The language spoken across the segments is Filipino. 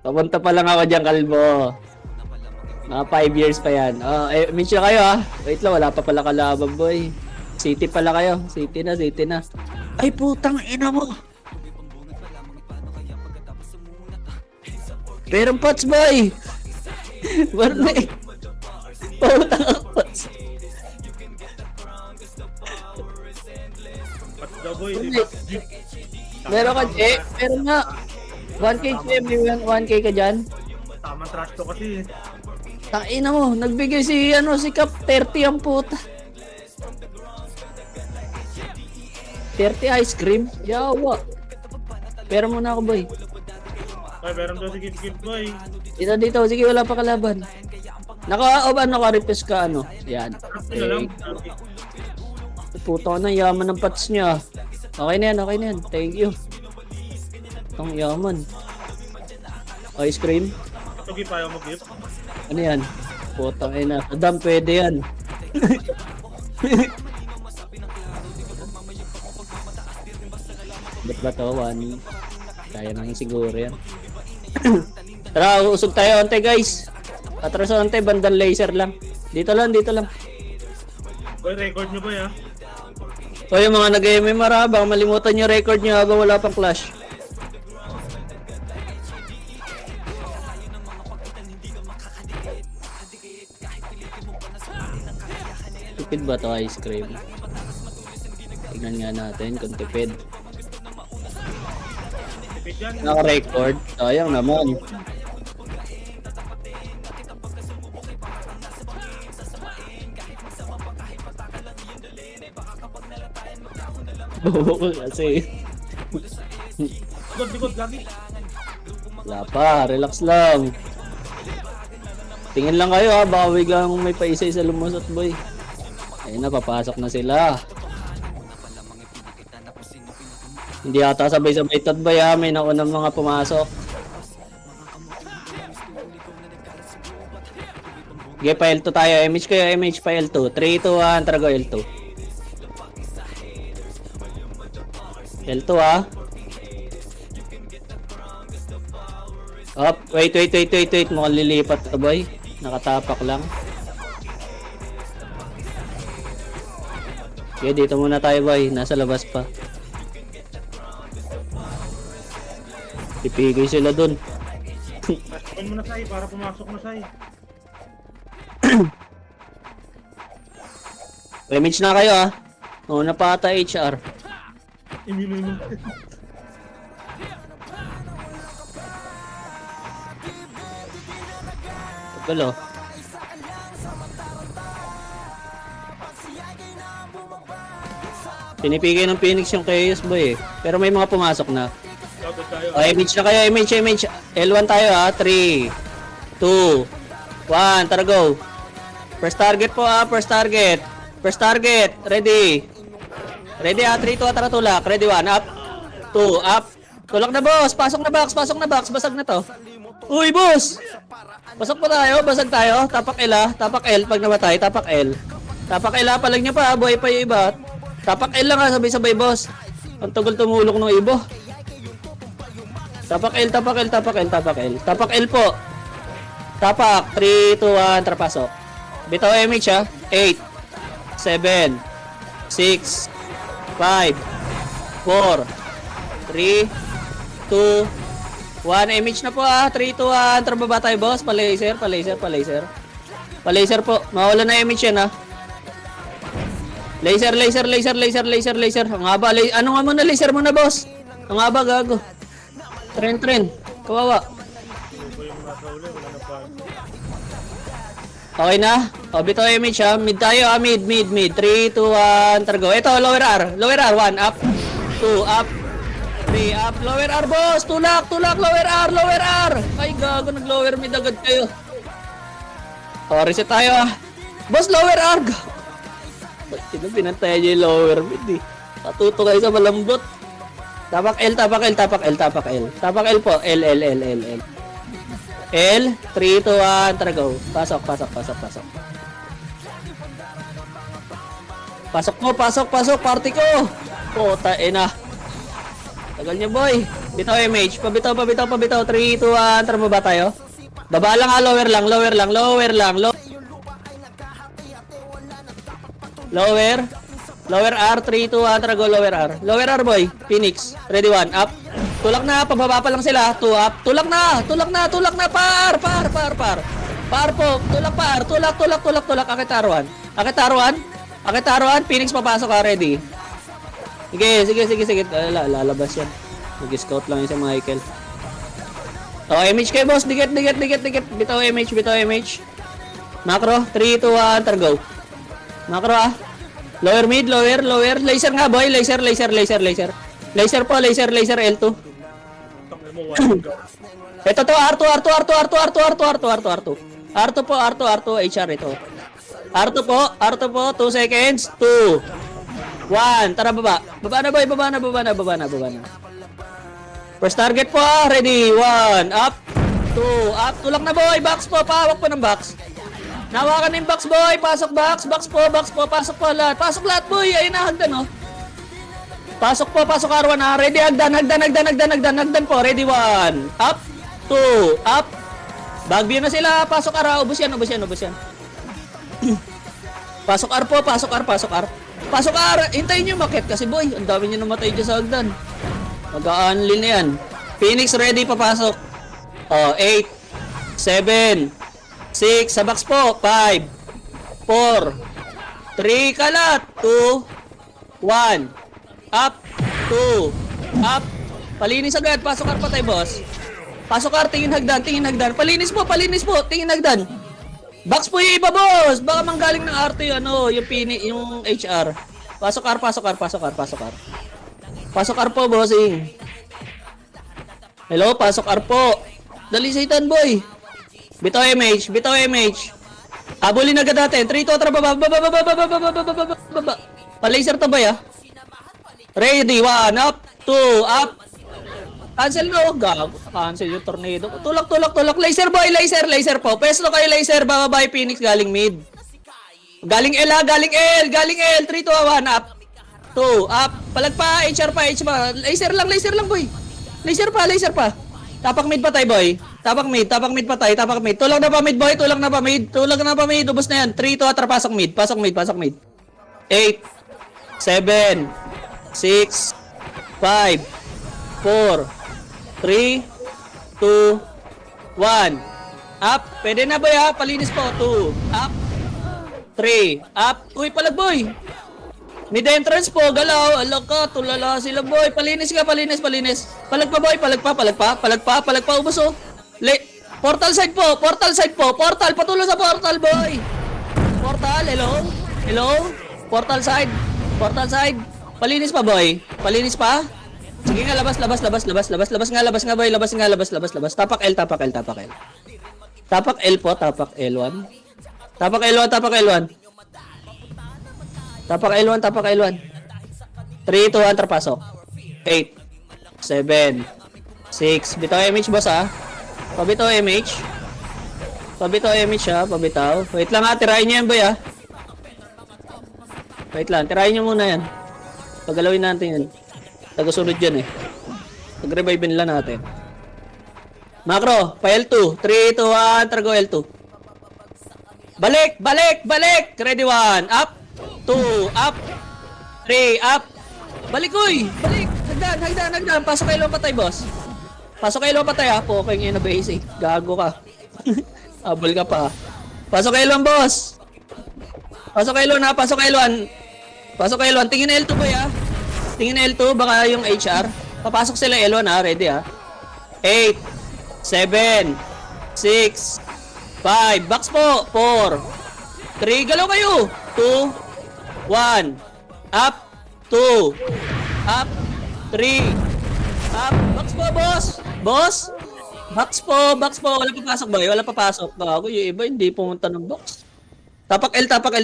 Papunta pa lang ako dyan, kalbo. Mga 5 years pa yan. Mitch na kayo Wait lang, wala pa pala kalaban, boy. City pala kayo. City na, city na. Ay, putang ina mo. Pero pots, boy. Barney. Putang ang pots. Pats daw boy, Meron ka, meron nga. 1K siya, may 1K ka dyan. tamang trash to kasi. Tangina mo, nagbigay si Cap 30 ang puta. 30 ice cream? Yawa. Pero muna ako, boy. Ay, meron daw si Kip boy. Dito. Sige, wala pa kalaban. Naka-request ka, Yan. Trash na lang. Puta ka na, yaman ng pats niya. Okay na yan. Thank you. Ang yaman. Ice cream? Ito Kip, ayaw mo Kip. Ano yan? Puta ka na. Adam, pwede yan. Ba't ba to? Kaya naman siguro yan. Tara, usog tayo onte guys. Atras onte, bandang laser lang. Dito lang. Boy, record nyo boy O yung mga nag-MMR baka malimutan yung record nyo habang wala pang clash. Tipid ba to ice cream? Tingnan nga natin kung tipid. Tipid yan. Naka-record? Sayang naman. Oo kasi. Likod, lagi. Wala pa, relax lang. Tingin lang kayo baka biglang may paisa-isa lumusot boy. Ayun na, papasok na sila. Hindi ata sabay-sabay tatbay may naunang mga pumasok. Okay, pa L2 tayo. MH kayo, MH pa L2. 3, 2, 1, tara go L2. L2 Up, wait. Mukhang lilipat ka boy. Nakatapak lang. Okay, dito muna tayo boy. Nasa labas pa. Ipigay sila dun. Pasokon mo na Sai, para pumasok na Sai. Remage na kayo Una pa ata HR. Imino. Tagal Pinipigay ng Phoenix yung Chaos boy Pero may mga pumasok na. Shoutout tayo. MH na kayo, MH. L1 tayo 3, 2, 1, tara go. First target po first target. Ready. 3, 2, tara tulak. Ready 1, up. 2, up. Tulak na boss, pasok na box, basag na to. Uy boss! Pasok pa tayo, basag tayo. Tapak L pag namatay, tapak L. Tapak L palag nyo pa, buhay pa yung iba. Tapak L lang sabay-sabay boss. Ang tagal tumulok ng ibo. Tapak L. Tapak L po. Tapak, 3, 2, 1, tara pasok. Bitaw MH 8, 7, 6, 5, 4, 3, 2, 1. MH na po 3, 2, 1. Tara baba tayo boss. Pa-laser po. Mawala na MH yan Laser. Ang haba. Ano nga muna laser muna boss? Ang haba gago. Tren. Kawawa. Boy, yung nasa uli, wala na pa. Okay na? Bito MH Mid tayo mid. 3, 2, 1. Tara go. Ito, lower R. 1, up. 2, up. 3, up. Lower R, boss. Tulak. Lower R. Ay, gago. Nag-lower mid agad kayo. Reset tayo Boss, lower R. Ba't pinantayan nyo yung lower mid Patuto kayo sa malambot. Tapak L po. L. L, 3, 2, 1, tara go. Pasok. Pasok, party ko. Puta, na. Tagal niya boy. Bitaw MH. Pabitaw. 3, 2, 1. Tara baba tayo. Baba lang ha. Lower lang. Lower R. 3, 2, 1. Tara go lower R. Lower R boy. Phoenix. Ready 1. Up. Tulak na. Pababa pa lang sila. 2 up. Tulak na. Par. Par po. Tulak par. Tulak. Akit R1. Phoenix papasok ka. Ready. Sige. Lalabas yan. Nag-scout lang yun si Michael. Oh, MH kayo boss. Dikit. Bitaw MH. Macro. 3, 2, 1. Tara go. Macro ah. Lower mid. Laser nga boy. Laser. Laser po. Laser L2. Tangin mo, one go. Ito to. R2 po. HR ito. R2 po. 2 seconds. 2. 1. Tara baba. Baba na boy. Baba na. First target po. Ready. 1. Up. 2. Up. Tulak na boy. Box po. Pahawak po ng box. Nawakan na yung box boy. Pasok box. Box po. Pasok po lahat. Pasok lahat boy. Ayun na. Hagdan oh. Pasok R1 ah. Ready. Hagdan po. Ready. 1. Up. 2. Up. Bagbio na sila. Pasok R. Ubus yan. Pasok R po. Pasok R. Hintayin nyo makit kasi boy. Ang dami nyo namatay dyan sa hagdan. Mag-a-unlean na yan. Phoenix ready. Papasok. Oh, 8. 7. 6. Sa box po. 5. 4. 3. Kalat. 2. 1. Up. 2. Up. Palinis agad. Pasok R patay boss. Pasok R. Tingin hagdan. Palinis po. Tingin hagdan. Box po yung iba boss. Baka manggaling ng RT yung HR. Pasok R. Pasok R po bossing. Hello. Pasok R po. Dali Satan boy. Bitaw MH. Habulin agad natin. 3, 2, tara baba. Pa-laser to ba ya? Ready. 1. Up. 2. Up. Cancel no. Gago. Cancel yung tornado. Tulak. Laser boy. Laser po. Pesto kayo laser. Bababa yung Phoenix galing mid. Galing L. 3, 2, 1. Up. 2. Up. Palagpa. HR pa. Laser lang boy. Laser pa. Tapak mid patay boy. Tapak mid patay. Tulak na pa mid boy. Ubos na yan. 3, 2, tara pasok mid. 8. 7. 6. 5. 4. 3. 2. 1. Up. Pwede na boy ha. Palinis po. 2. Up. 3. Up. Uy, palag boy. Mid entrance po. Galaw. Alaka. Tulala sila boy. Palinis. Palag pa boy. Palag pa. Ubos oh. Portal side po. Portal. Patulo sa portal boy. Portal. Hello. Portal side. Palinis pa boy. Sige nga, labas nga boy. Tapak L. Tapak L po. Tapak L1. Tapak L1. 3, 2, 1, terpasok. 8. 7. 6. Bitaw MH boss ha. Pabitaw MH ha. Wait lang ha. Tirahin nyo yan boy ha. Tirahin nyo muna yan. Paggalawin natin yan. Tagasunod yan eh. Pag-revive nila natin. Macro, pa L2. 3, 2, 1, targo L2. Balik! Ready 1, up. 2, up. 3, up. Balik uy! Balik! Hagdan. Pasok kayo lang patay boss. Ha. Pokeng ina basic. Gago ka. Abol ka pa. Pasok kayo lang boss. Pasok kayo L1. Tingin L2 ba ya? Tingin L2, baka yung HR. Papasok sila L1 ha, ready ha. 8, 7, 6, 5, box po, 4, 3, galaw kayo. 2, 1, up, 2, up, 3, up, box po boss. Box po. Wala papasok. Bago yung iba, hindi pumunta ng box. Tapak L ha. Tapak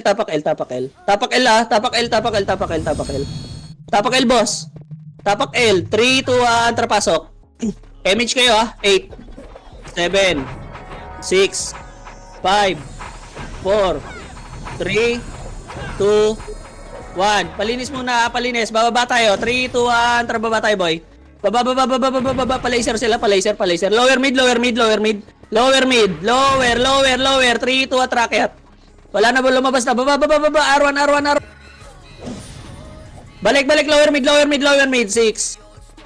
L boss. Tapak L. 3, 2, 1, trapasok. MH kayo ha. 8, 7, 6, 5, 4, 3, 2, 1. Palinis muna. Bababa tayo. 3, 2, 1, trababa tayo boy. Baba. Pa-laser sila, pa-laser. Lower mid. Lower. 3, 2, at racket. Wala na ba lumabas na? Baba. R1. Balik. Lower mid. 6,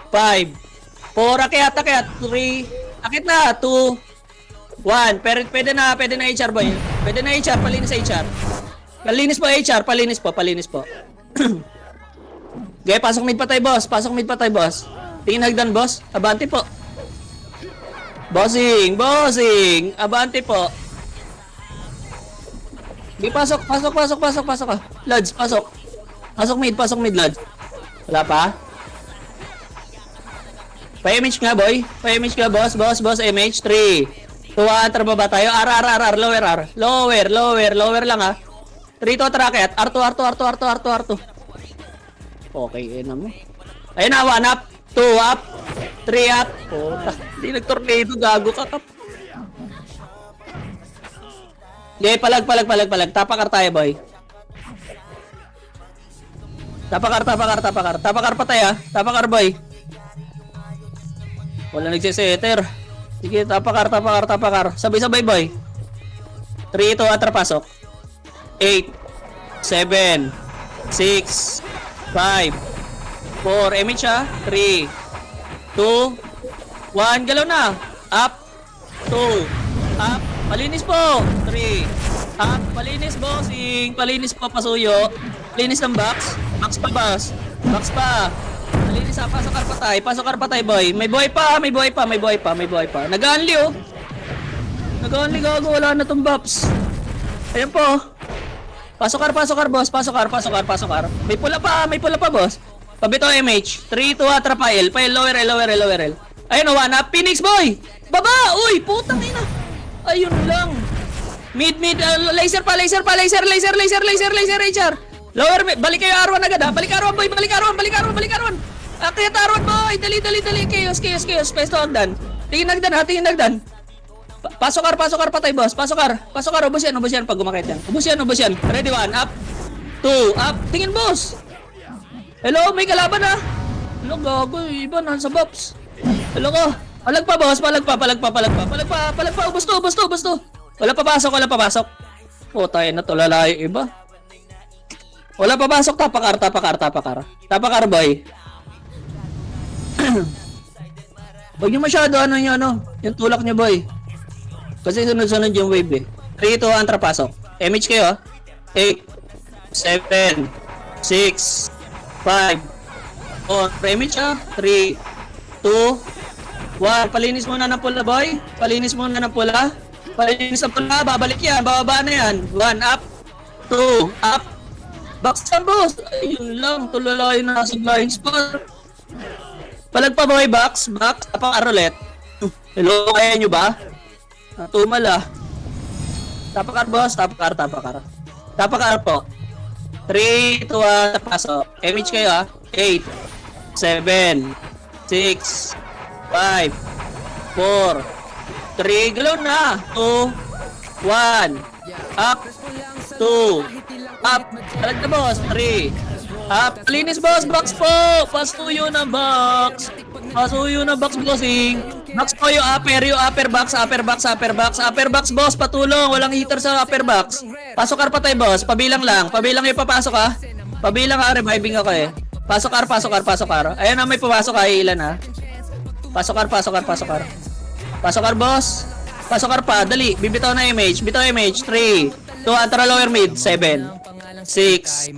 5, 4, akyat. 3, akit na. 2, 1. Pwede na HR boy. Pwede na HR, palinis sa HR. Palinis po HR, palinis po. Okay, pasok mid pa tayo, boss. Tingin hagdan, boss. Abante po. Bossing. Abante po. Okay, pasok ka. Lads, pasok. Pasok mid, lads. Wala pa? Pa-image nga, boy. Boss, image. 3, 2, 1, trababa tayo. R, lower lang, ha. 3 to tracket. R2. Okay, na mo. Ayun na, 1 up, 2 up, 3 up. Puta, hindi nag-tornado, gago ka, kap. Okay, palag. Tapakar tayo, boy. Tapakar pa tayo, ha. Tapakar, boy. Wala nagsisetter. Sige, tapakar. Sabay, boy. 3, 2, atrapasok. 8, 7, 6, 5, 4, image ha. 3, 2, 1, galaw na. Up, 2, up, palinis po. 3, up, palinis bossing. Palinis po, pasuyo. Palinis ng box pa, boss. Box pa. Palinis ha, pasok karpatay, boy. May buhay pa. Nag-unli oh. Nag-unli, gago, wala na tong box. Ayan po. Pasok kar, boss. May pula pa, boss. Pabito MH. 3, 2, atrapail. Pail, lower L. Ayun, 1 up. Phoenix, boy! Baba! Uy, putang ina. Ayun lang. Mid. Laser, HR. Lower, balik kayo R1 agad, ha. Balik R1, boy. Balik R1. Akit R1, boy. Dali. Chaos. Pesto hagdan. Tingin hagdan. Pasok kar patay, boss. Pasok kar. Ubos yan pag gumakit yan. Ubos yan. Ready, 1 up. 2 up. Tingin, boss. Hello, may kalaban ha. Hello, gago. Iba na sa box. Hello ko. Palag pa, boss. Palag pa. Ubos to. Wala papasok. Tayo na to, lalay iba. Wala papasok. Tapakar. Tapakar, boy. Huwag nyo masyado, yung tulak nyo, boy. Kasi sunod-sunod yung wave, 3, 2, 1, trapasok. Image kayo, 8, 7, 6, 5, 4. Image, 3, 2, 1. Palinis muna ng pula, boy. Palinis ng pula. Babalik yan. Bababa na yan. 1 up, 2 up. Box na, boss. Ayun lang. Tulalay na sa blind spot. Palag pa, boy. Box. Tapang arolet. Hello, kaya nyo ba? Tumala. Tapakar, boss. Tapakar po. 3, 2, 1, tapasok. Image kayo, 8, 7, 6, 5, 4, 3, galaw na. 2, 1, up, 2, up. Talag na, boss. 3, up. Linis, boss. Box po. Pasuyo na box, bossing. Box po yung upper box, boss. Patulong. Walang hitter sa upper box. Pasok kar patay, boss. Pabilang yung papasok, ha. Pabilang, ha. Reviving ako, eh. Pasok kar. Ayan na, may pumasok, ha. Ilan, ha. Pasok kar, boss. Pasok kar pa. Dali. Bibitaw na image. 3, 2, atra lower mid. 7, 6,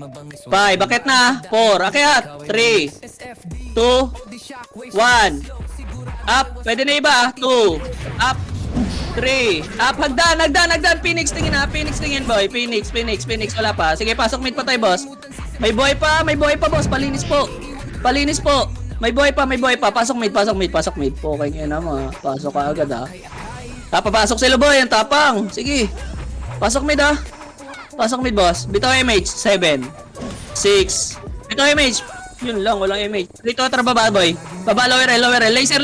5. Bakit na? 4. Akyat. 3, 2, 1. Up. Pwede na iba. 2. Up. 3. Up. Hagdan. Phoenix tingin, ha. Tingin, boy. Phoenix. Wala pa. Sige, pasok mid pa tayo, boss. May boy pa, boss. Palinis po. May boy pa. Pasok mid. Okay ngayon naman. Pasok ka agad, ha. Papasok sila, boy. Ang tapang. Sige. Pasok mid, ha. Boss. Bitaw image. 7, 6. Bitaw image. Yun lang, walang image. Dito baba, boy. Baba, lower L. Laser.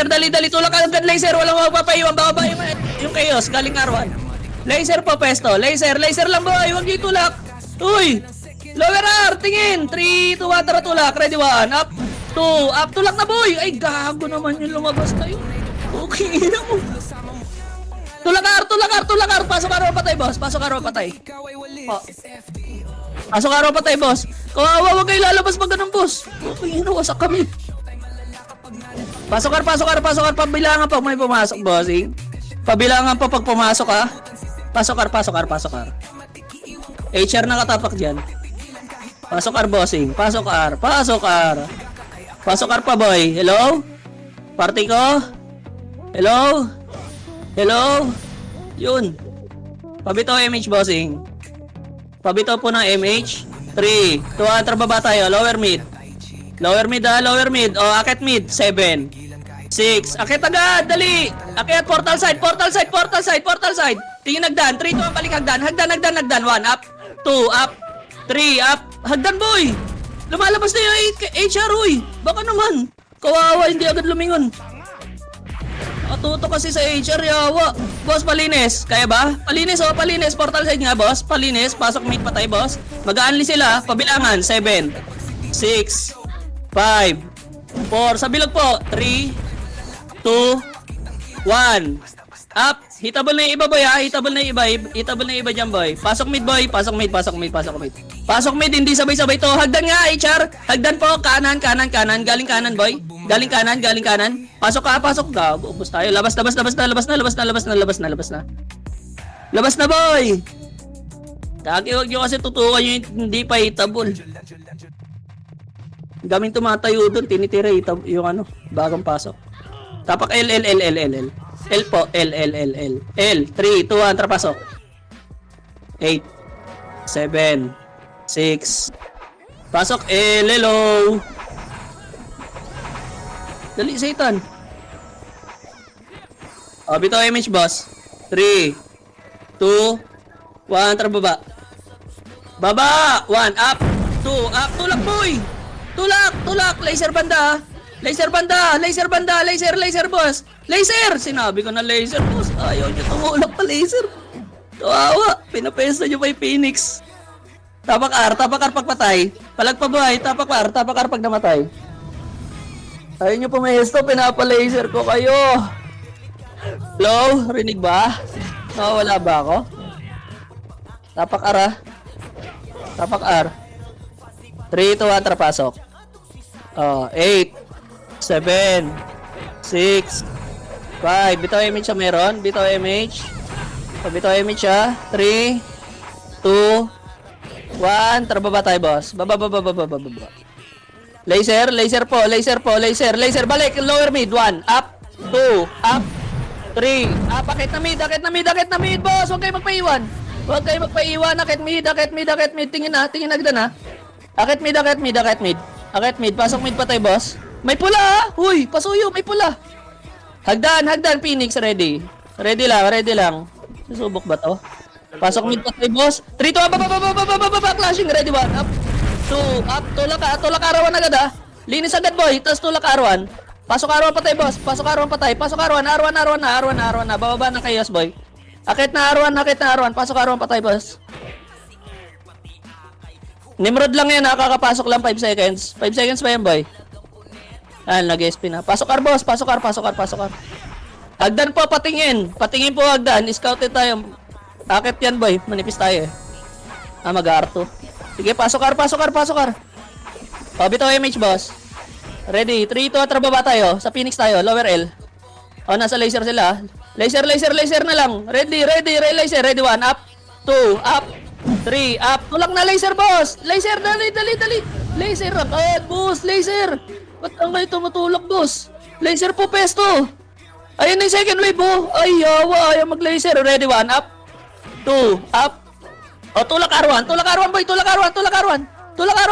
Dali. Tulak ka agad, laser. Walang magpapaiwan. Baba yung chaos. Galing R1. Laser po, pesto. Laser lang, boy. Huwag yung tulak. Uy! Lower R. Tingin. 3, 2, 1, tara tulak. Ready, 1. Up. 2, up, tulak na boy! Ay, gago naman yung lumabas na yun. Okay, ina mo. Tulakar, pasok araw patay, boss. Pasok araw patay. Oh. Pasok araw patay, boss. Kawawa, wag kayo lalabas pag ganun, boss. Okay, ina, wasak kami. Pasok, pabilangan pag may pumasok, bossing. Pabilangan pa pag pumasok, ha. Pasok. HR nakatapak dyan. Pasok, bossing. Pasok, pa, boy. Hello? Party ko? Hello? Yun. Pabito MH, bossing. Pabito po ng MH. 3, 2, trababa tayo. Lower mid. Lower mid. O, akit mid. 7, 6. Akit agad. Dali. Akit, portal side. Tingin hagdan. 3, 2, balik hagdan. Hagdan. 1, up. 2, up. 3, up. Hagdan, boy. Lumalabas na yung HR, uy. Baka naman. Kawawa, hindi agad lumingon. Atuto kasi sa HR, yawa. Boss, palinis. Kaya ba? Palinis. Portal side nga, boss. Palinis. Pasok mid patay, boss. Mag-aanli sila. Pabilangan. 7, 6, 5, 4. Sa bilog po. 3, 2, 1. Up. Hitable na yung iba, boy, ha? Hitable na yung iba dyan, boy. Pasok mid, boy. Pasok mid. Pasok mid, hindi sabay-sabay to. Hagdan nga, HR. Hagdan po. Kanan. Galing kanan, boy. Galing kanan. Pasok ka. Ubus tayo. Labas na, boy. Kaki, huwag nyo kasi tutukan yung hindi pa hitable. Gaming tumatayo doon. Tinitira yung ano, bagong pasok. Tapak L. L po. L. 3, 2, 1. Trapasok. 8, 7, 6. Pasok L. Hello. Dali, Satan. O, bito image, boss. 3, 2, 1. Trababa. Baba. 1, up. 2, up. Tulak, boy. Tulak. Laser banda. Laser, boss. Laser! Sinabi ko na laser, boss. Ayaw nyo tumulak pa, laser. Kawawa. Pinapesta nyo pa yung Phoenix. Tapak R pagpatay. Palagpabuhay, tapak R pag namatay. Ayaw nyo pumesto, pinapa-laser ko kayo. Hello? Rinig ba? Wala ba ako? Tapak R, ha? Tapak R. 3, 2, 1, trapasok. 8, 7, 6, 5. Bitaw image siya meron. Bitaw image siya. 3, 2, 1. Trababa tayo, boss. Baba. Laser po. Balik. Lower mid. 1, up. 2, up. 3, up. Akit na mid, boss. Huwag kayo magpaiwan. Akit mid. Tingin agdan, ha. Akit mid. Pasok mid pa tayo, boss. May pula, ha. Huy, pasuyo. May pula. Hagdan, Phoenix, ready. Ready lang. Susubok ba to? Pasok mid pa tayo, boss. 3, 2, baba, clashing, ready, 1, up. 2, up, tulak arawan agad, ha. Linis agad, boy, tapos tulak arawan. Pasok arawan pa tayo, boss. Pasok arawan, na. Bababa na kayo, boy. Akit na arawan. Pasok arawan pa tayo, boss. Nimrod lang yan, nakakapasok lang 5 seconds. 5 seconds pa yan, boy. Nag-SP na. Pasok R, boss. Pasok R. Hagdan po, patingin po, hagdan. Scouted tayo. Akit yan, boy. Manipis tayo, eh. Mag-R2. Sige, pasok R. Bitaw image, boss. Ready. 3, 2, trababa tayo. Sa Phoenix tayo. Lower L. Nasa laser sila. Laser na lang. Ready. Laser. Ready, 1, up. 2, up. 3, up. Tulak na laser, boss. Laser, dali. Laser, agad, boss. Laser. Ba't ang kayo tumutulak, boss? Laser po, pesto. Ayun na yung second wave, oh. Ay, yawa. Ayaw mag-laser. Ready, 1, up. 2, up. Tulak R1, boy. Tulak R1.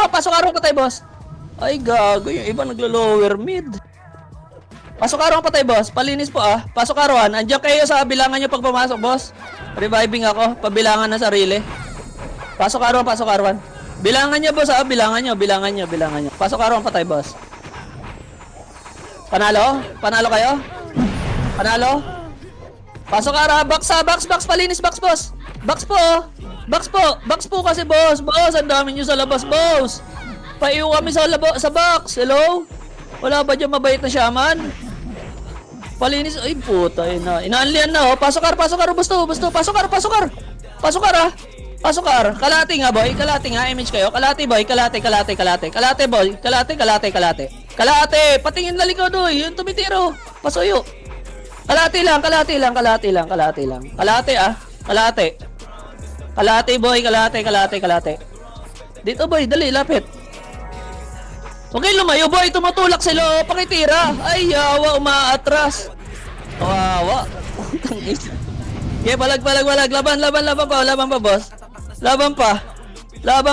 Pasok R1 pa tayo, boss. Ay, gago. Yung iba naglo-lower mid. Pasok R1 pa tayo, boss. Palinis po, ah. Pasok R1. Andiyan kayo sa bilangan nyo pag pumasok, boss. Reviving ako. Pabilangan na sarili. Pasok R1. Bilangan nyo, boss, ah. Bilangan nyo. Pasok R1 pa tayo, boss. Panalo kayo? Pasok ara, box, palinis, box, boss. Box po kasi, boss, ang dami nyo sa labas, boss. Paiyo kami sa box, hello? Wala ba dyan mabait na shaman? Palinis. Ay, puta. Inaanlian na, oh. Pasok kar. Busto. Pasok kar. Pasok kar, ah. Pasok kar. Kalati nga, boy. Kalati nga. Image kayo. Kalati, boy. Kalate, boy. Kalate. Patingin na likod, oy. Yung tumitiro. Pasuyo. Kalate lang. Kalate, ah. Kalate, boy. Kalate. Dito, boy. Dali, lapit. Okay, lumayo, boy. Tumutulak sila. Pakitira. Ay, yawa. Umaatras. Kawawa. Okay, balag. Laban pa, boss. Laban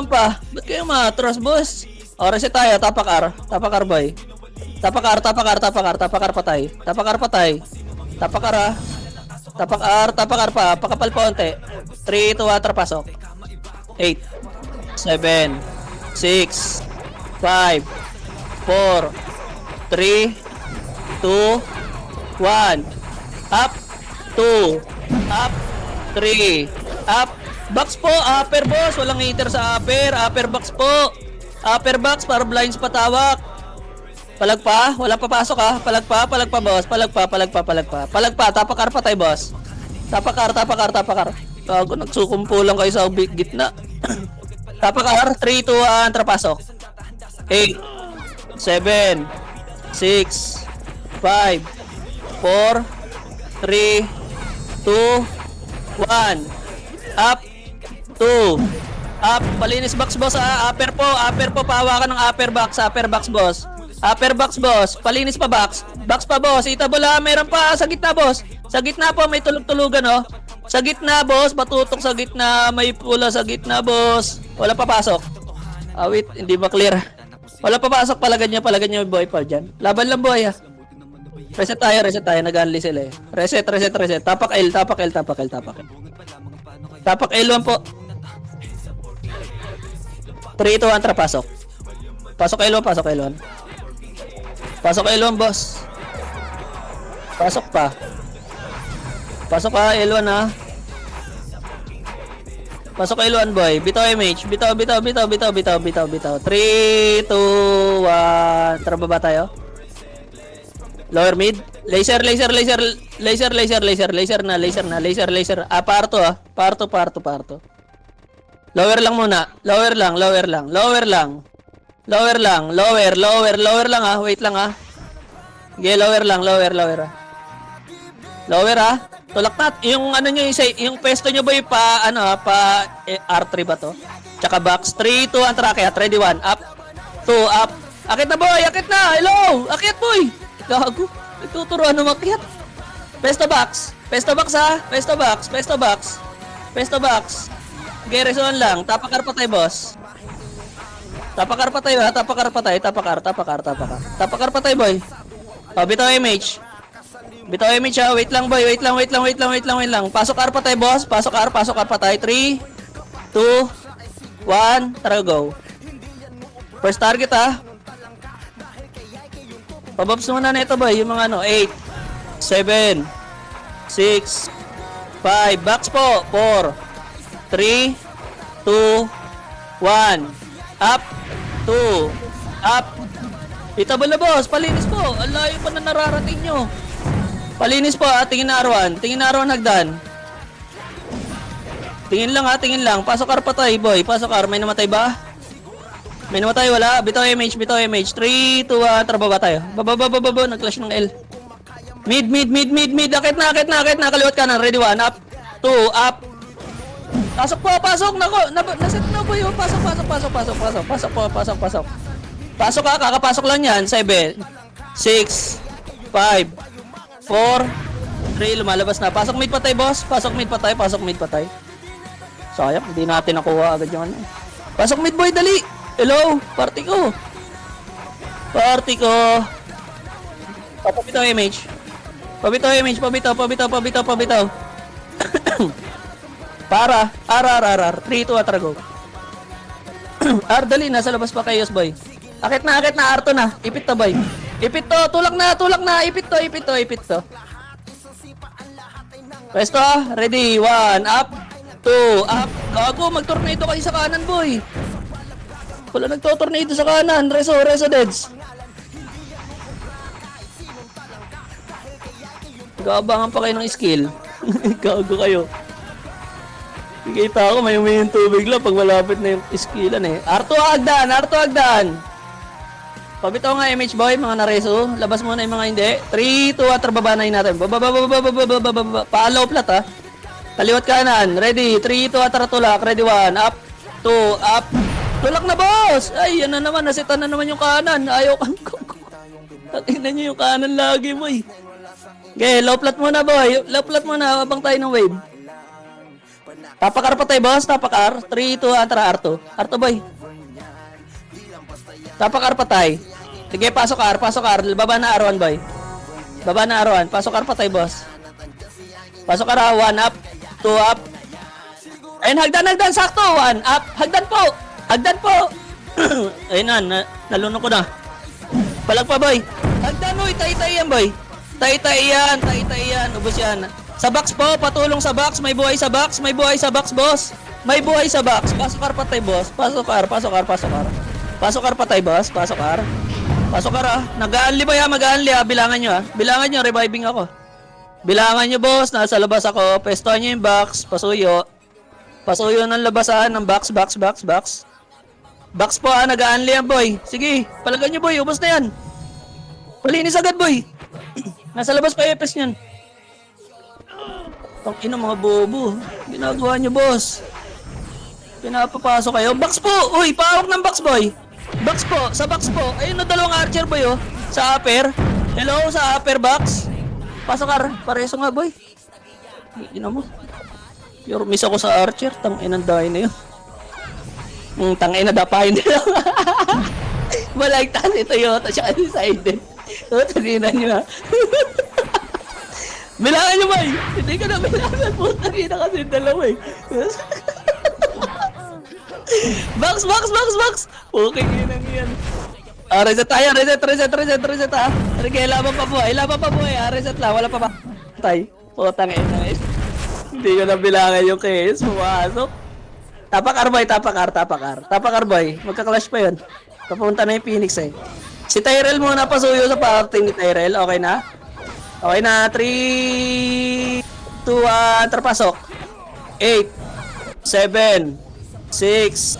pa. Ba't kayo umaatras, boss? O, reset tayo. Tapakar, boy. Tapakar patay. Tapakar, ah. Tapakar pa. Pakapal pa unti. 3, 2, 1, pasok. 8, 7, 6, 5, 4, 3, 2, 1. Up, 2, up, 3, up. Box po, upper boss. Walang hater sa upper. Upper box po. Upper box para blinds patawak. Palag pa, walang papasok ha. Palag pa, boss. Palag pa, tapakar pa tayo, boss. Tapakar. Gago, nagsukumpo lang kayo sa gitna. Tapakar, 3, 2, 1, trapasok. 8, 7, 6, 5, 4, 3, 2, 1. Up, 2. Up, palinis box, boss. Upper po, pahawakan ng upper box, boss. Upper box, boss. Palinis pa box. Box pa, boss. Itabula, meron pa sa gitna, boss. Sa gitna po, may tulog-tulugan, oh. Sa gitna, boss. Patutok sa gitna. May pula sa gitna, boss. Wala papasok. Wait, hindi ba clear? Wala papasok. Palagan niya, boy, pa dyan. Laban lang, boy, ah. Reset tayo. Nag-unli sila, eh. Reset. Tapak L. Tapak L1 po. 3, 2, 1, pasok. Pasok L1. Pasok L1, boss. Pasok pa. Pasok ka, L1, ha. Pasok L1, boy. Bitaw MH. Bitaw. 3, 2, 1. Tara, baba tayo. Lower mid. Laser na. Parto. Lower lang muna. Lower lang. Lower lang, ah. Wait lang, ah. Okay, lower lang. Lower, ah. Tulak na. Yung ano nyo, yung pesto nyo ba yung R3 ba to? Tsaka box. 3, 2, 1, track. Ready, 1. Up. 2, up. Akit na, boy. Hello. Akit, boy. Gago. Nagtuturuan na makiat. Pesto box, ha. Pesto box. Okay, resuan lang. Tapakar pa tayo, boss. Tapakar pa tayo, ha. Tapakar pa tayo, boy. Bitaw MH. Ha. Wait lang, boy. Wait lang. Pasok R pa tayo, boss. Pasok R pa tayo. 3, 2, 1. Tara, go. First target, ha. Pababs muna na ito, boy. Yung mga 8, 7, 6, 5. Box po. 4, 3, 2, 1. Up, 2, up. Itabal na, boss. Palinis po. Ang layo pa na nararating nyo. Palinis po, ha. Tingin na R1, hagdan. Tingin lang. Pasok R pa tayo, boy. Pasok R. May namatay ba? May namatay, wala. Bitaw MH. 3, 2, 1. Tara, baba tayo. Baba. Nag-clash ng L. Mid. Akit na. Kaliwat kanan. Ready, 1. Up. 2, up. Pasok. Nako. Naset na po yun. Pasok. Pasok ka. Kakapasok lang yan. 7, 6, 5, 4, 3. Lumalabas na. Pasok mid pa tayo, boss. Pasok mid pa tayo. Sayang. Hindi natin nakuha agad yung ano. Pasok mid, boy. Dali. Hello, party ko. Pabitaw MH. Pabitaw. Para. R. 3, 2, 1, go. R, dali. Nasa labas pa kayo, boy. Akit na. R2 na. Ipit to, boy. Ipit to. Tulak na. Ipit to. Pwesto. Ready. 1. Up. 2. Up. Gago. Mag-tornado kayo sa kanan, boy. Wala nagtotornado sa kanan. Reso, Deds. Nag-aabangan pa kayo ng skill. Gago kayo. Kikita ako, may yung tubig lang pag malapit na yung skillan eh. Arto Agdan! Arto Agdan! Pabitaw nga MH boy, mga nareso. Labas muna yung mga hindi. 3, 2, at babanayin natin. Paalaw plat ha. Kaliwat kanan. Ready. 3, 2, at tulak. Ready 1. Up. 2. Up. Tulak na boss! Ay, yan na naman. Nasitan na naman yung kanan. Ayaw kang tingnan nyo yung kanan lagi boy. Okay, low plat muna boy. Low plat muna habang tayo ng wave. Tapakar pa tayo boss. Tapakar. 3, 2, atara. Arto. Arto boy. Tapakar pa tayo. Sige, pasok R. Pasok R. Baba na R1 boy. Baba na R1. Pasok R pa tayo boss. Pasok R. 1 up. 2 up. Ayun, hagdan. Sakto. 1 up. Hagdan po. Hagdan po. Ayun na. Nalunok ko na. Palag pa boy. Hagdan boy. Tay-tay yan boy. Tay-tay yan. Ubus yan. Sa box po. Patulong sa box. May buhay sa box. May buhay sa box boss. May buhay sa box. Pasok R pa tayo boss. Pasok R. Pasok R pa tayo boss. Pasok R. Pasok R ah. Nag-aanli ba yan? Mag-aanli ah. Bilangan nyo ah. Bilangan nyo. Reviving ako. Bilangan nyo boss. Nasa labas ako. Pestohan nyo yung box. Pasuyo. Pasuyo ng labasan ng box. Box po ah. Nag-aanli yan boy. Sige. Palagan nyo boy. Ubos na yan. Malinis agad boy. Nasa labas pa EPS nyan. Tangina mga bobo. Ginagawa nyo boss. Pinapapasok kayo. Box po! Uy, pahawak ng box boy. Box po, sa box po. Ayun na dalawang archer boy oh. Sa upper. Hello, sa upper box. Pasok ka. Pareso nga boy. Hindi mo. Pure miss ako sa archer. Tanginang dahi na yun. Tangina dapahin nila. Balagtan ito yun. Siya undecided. Taninan nyo ha. Bilangan nyo boy. Hindi ka na bilangan po. Tanina kasi dalawa eh. Box! Okay, yan. Reset tayo, reset ah. Sige, laban pa buhay. Reset lang, wala pa patay. Putang ina. Hindi ko na bilangan yung case, pumasok. Tapakar boy. Magka-clash pa yun. Papunta na yung Phoenix eh. Si Tyrell muna pasuyo sa party ni Tyrell, okay na? Okay na, 3, 2, 1, terpasok. 8, 7, 6,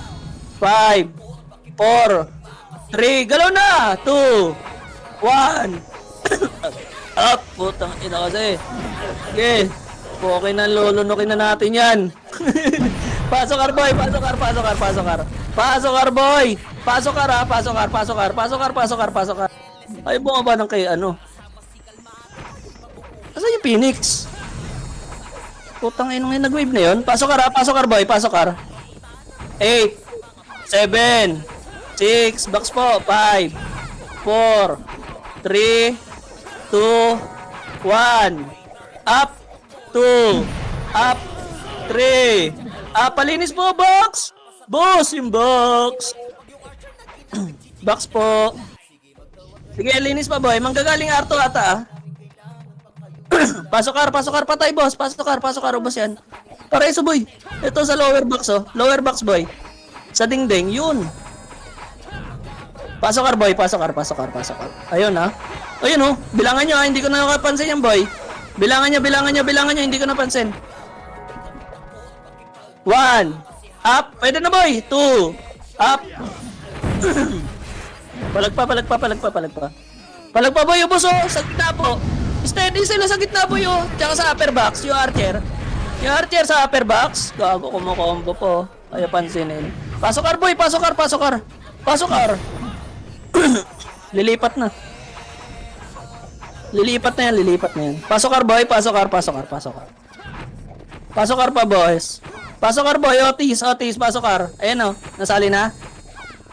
5, 4, 3, galaw na! 2, 1, up! Putang ina kasi. Okay. Okay na, lulunukin na natin yan. Pasok R boy, pasok R boy! Pasok R. Ay, bumaba ng kay ano. Asan yung Phoenix? Putang ina ngayon, nag-wave na yun. Pasok R boy, 8, 7, 6, box po, 5, 4, 3, 2, 1, up, 2, up, 3, palinis po, box! Boss, yung box! Box po. Sige, linis pa boy, manggagaling Arto ata ah. Pasok R, patay boss, pasok R, ubos yan. Pareso boy. Ito sa lower box oh. Lower box boy. Sa dingding, yun. Pasok R boy, pasok R. Ayun ha. Ayun oh. Bilangan nyo ha, hindi ko na nakapansin yan boy. Bilangan nyo, hindi ko napansin. 1. Up. Pwede na boy. 2. Up. Palag pa boy, ubos oh. Sa gitna po. Steady sila sa gitna po yun. Tsaka sa upper box, yung archer. Yung archer sa upper box. Gago, kumukombo po. Kaya pansinin. Pasok R boy, pasok R. Lilipat na yan. Pasok R boy, pasok R. Pasok R pa boys. Pasok R boy, Otis, pasok R. Ayan o, nasali na.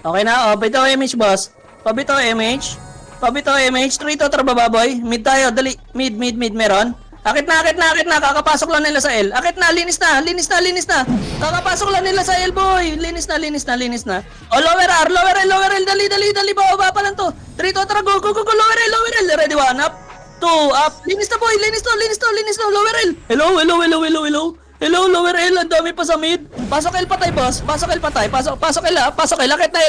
Okay na, bitaw image boss. Pabitaw image. 3 to trababa boy. Mid tayo, dali. Mid meron. Akit na. Kakapasok lang nila sa L. Akit na, linis na. Kakapasok lang nila sa L boy. Linis na. O lower R, dali. Baba pa lang to. 3 to tra, go. Lower L. Ready 1 up. 2 up. Linis na boy. Linis na. Lower L. Hello, lower L. Ang dami pa sa mid. Pasok L patay boss. Pasok L. Akit na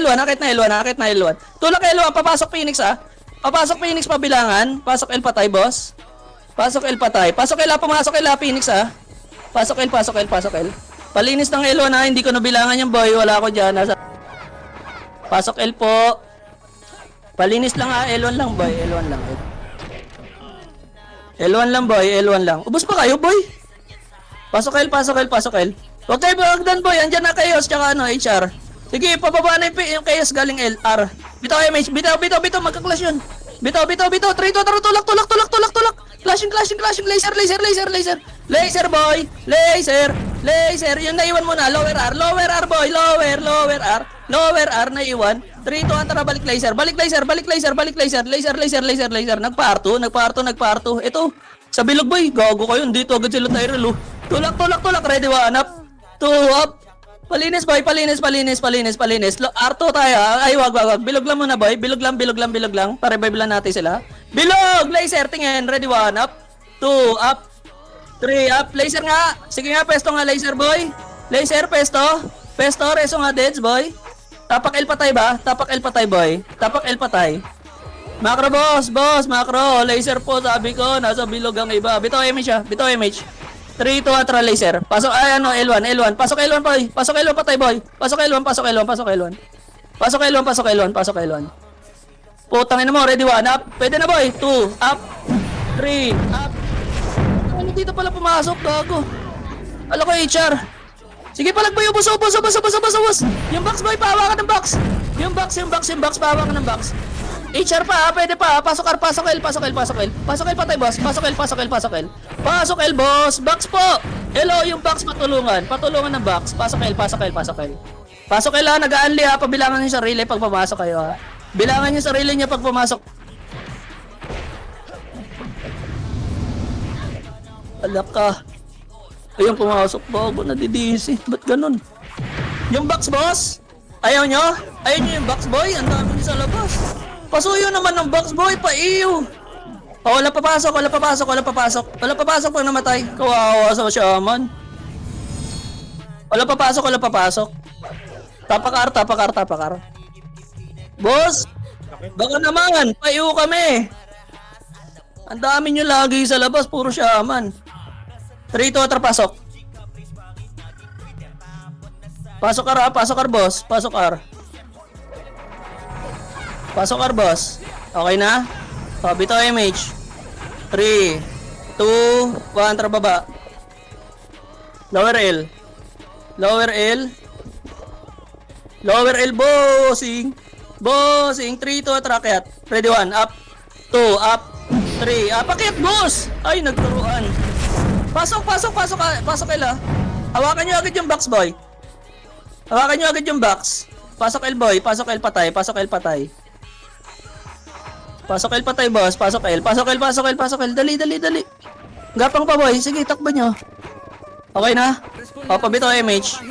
L1. Tulak L1. Papasok Phoenix ah. Papasok Phoenix pabilangan. Pasok L patay boss. Pasok L patay. Pasok L, pumasok L, Phoenix ah. Pasok L, pasok L, pasok L. Palinis ng L1 na, hindi ko nabilangan yung boy. Wala ko dyan. Pasok L po. Palinis lang ah, L1 lang boy. L1 lang. L1 lang boy, L1 lang. Ubus pa kayo boy? Pasok L, pasok L, pasok L. Huwag kayo magdan boy, andyan na Chaos tsaka ano, HR. Sige, pababa na yung Chaos galing LR. Bitaw MH, bitaw, magka-clash yun. Bitaw, 3, 2, tulak. Clashing, laser. Laser boy, laser. Yung naiwan mo na, lower R boy, lower R naiwan. 3, 2, tara, balik laser. Laser. Nagpa-R2. Ito, sa bilog boy, gago kayo, dito agad sila Tyrell. Tulak, ready, 1 up, 2 up. Palinis boy, palinis. R2 tayo, ay wag. Bilog lang muna boy, bilog lang. Para-revive lang natin sila. Bilog, laser, tingin, ready, 1 up, 2 up, 3 up, laser nga. Sige nga, pesto nga, laser boy. Laser, pesto, reso nga, deads boy. Tapak L patay ba? Tapak L patay. Macro boss, macro. Laser po, sabi ko, nasa bilog ang iba. Bitaw MH. 3, 2, atra laser. Pasok, ay ano, L1. Pasok L1 boy. Pasok L1 patay boy. Pasok L1. Putang ina mo, ready 1 up. Pwede na boy. 2 up. 3 up. Ano dito pala pumasok, gago. Ala ko HR. Sige palag boy, ubos. Yung box boy, pahawa ka ng box. Yung box, pahawa ka ng box. HR pa, pwede pa. Pasok L, pasok L. Pasok L patay boss. Pasok L boss. Box po. Hello, yung box patulungan ng box. Pasok L. Pasok L ha, nag-aanli ha. Pabilangan yung sarili pag pumasok kayo ha. Bilangan yung sarili niya pag pumasok. Alak ka. Ayun, pumasok bago, nadidisi. Ba't ganun? Yung box boss? Ayaw nyo yung box boy? Ang dami niyo sa labas. Pasuyo naman ng box boy, paiyo. Oh, wala papasok pag namatay. Kawawa sa shaman. Wala papasok. Tapak R. Boss, baka naman, paiyo kami. Ang dami nyo lagi sa labas, puro shaman. 3, 2, pasok. Pasok R, boss. Pasok R, boss. Okay na? O, bitaw MH. 3, 2, 1, tara baba. Lower L, bossing. 3, 2, akyat. Ready, 1, up. 2, up. 3, up. Akyat, boss! Ay, nagturuan. Pasok L ah. Hawakan nyo agad yung box boy. Pasok L boy, pasok L patay. Pasok L patay boss, pasok L. Dali. Gapang pa boy, sige takbo nyo. Okay na? O, pabito MH,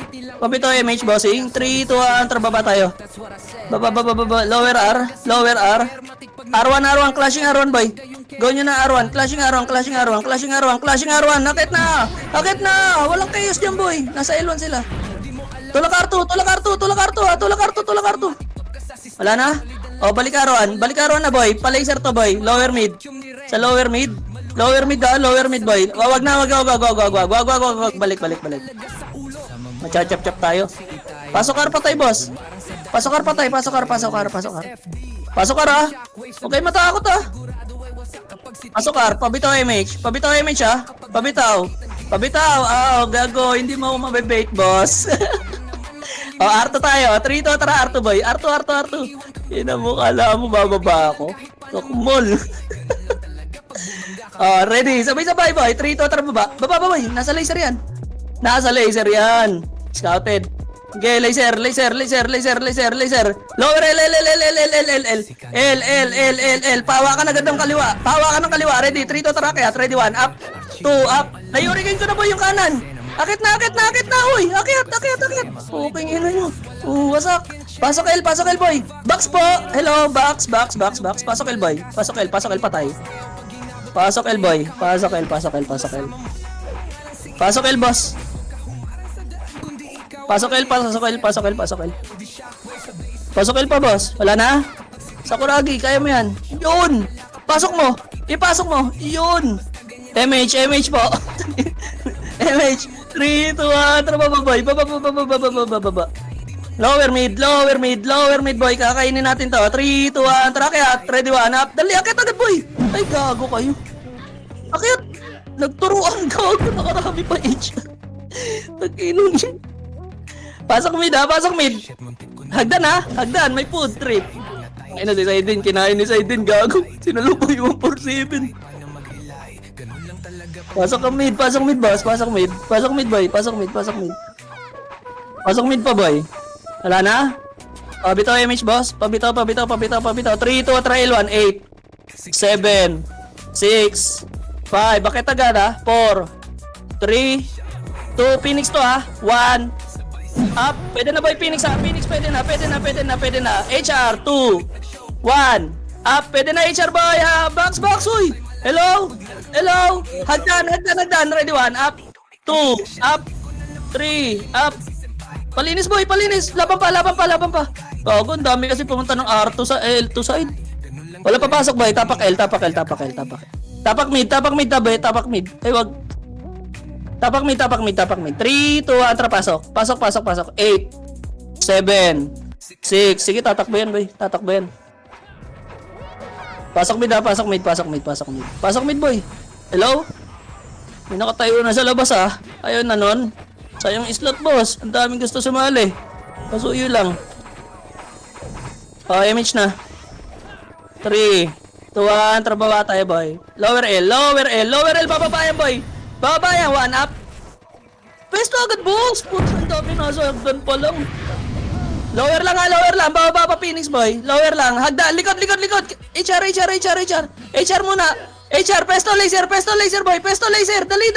bossing. 3, 2, 1, trababa tayo. Baba. Lower R. R1, clashing R1 boy. Go nyo na R1, clashing R1. Akit na. Walang chaos dyan boy. Nasa L1 sila. Tulak R2. Wala na? O, balik R1 na boy. Palaser to boy. Lower mid. Sa lower mid boy. Wag. Balik. Macha-chap tayo. Pasok R patay boss. Pasok R ah. Okay, matakot ah. Pasok R, pabitaw MH ah. Pabitaw. Gago, hindi mo ako mabibait boss. O, R2 tayo. 3, 2, tara, R2 boy. R2. Ina mo, kala mo bababa ako. Tukmol. Ready, sabay boy. 3, 2, tara baba. Baba boy, nasa laser yan. Scouted. Okay, laser. Lower L. Pawa ka na agad ng kaliwa. Ready, 3, 2, tara, kaya. Ready, 1, up. 2, up. Nayurikin ko na po yung kanan. Akit na, uy. Akit. Okay, ina nyo. Wasak. Pasok L, boy. Box po. Hello, box. Pasok L, boy. Pasok L, patay. Pasok L, boy. Pasok L, boss. Pasok L. Pasok L pa, boss. Wala na? Sakuragi, kaya mo yan. Yun. Ipasok mo. Yun. MH po. MH. 3, 2, 1. Tara baba boy. Baba. Lower mid boy. Kakainin natin to. 3, 2, 1. Tara akyat. Ready, 1 up. Dali, akyat agad boy. Ay, gago kayo. Akyat. Nagturuan, gago. Nakarami pa H. Nag-inom siya. Pasok mid ha, pasok mid. Hagdan ha, hagdan. May food trip. Ay na si Saidin, kinain ni Saidin, gago. Sinalubong yung 147. Pasok ka mid, boss. Pasok mid boy. Pasok mid pa boy. Wala na? Pabitaw MH boss. Pabitaw. 3, 2, trial 1, 8, 7, 6, 5. Bakit agad ha? 4, 3, 2, Phoenix to ha. 1, up. Pwede na boy Phoenix ha. Phoenix pwede na. HR 2, 1, up. Pwede na HR boy ha. Box, uy. Hello. Hagdan. Ready, 1, up. 2, up. 3, up. Palinis boy, palinis. Laban pa. Gago, ang dami kasi pumunta ng R2 sa L2 side. Wala papasok boy. Tapak L. Tapak mid. Ay wag. Tapak mid. 3, 2, 1, tara pasok. Pasok. 8, 7, 6. Sige, tatakbo yan boy. Pasok mid. Pasok mid boy. Hello? May nakatayo na sa labas ha. Ayun na nun. Sayang slot boss. Ang daming gusto sumali. Pasuyo lang. MH na. 3, 2, 1. Trabawa tayo boy. Lower L. Bababa yan boy. 1 up. Pesto agad boss. Puto, ang dami nasa hagdan pa lang. Lower lang. Bababa pa Phoenix boy. Lower lang. Hagdan. Likod. HR. HR muna. HR. Pesto laser boy. Pesto laser. Dali.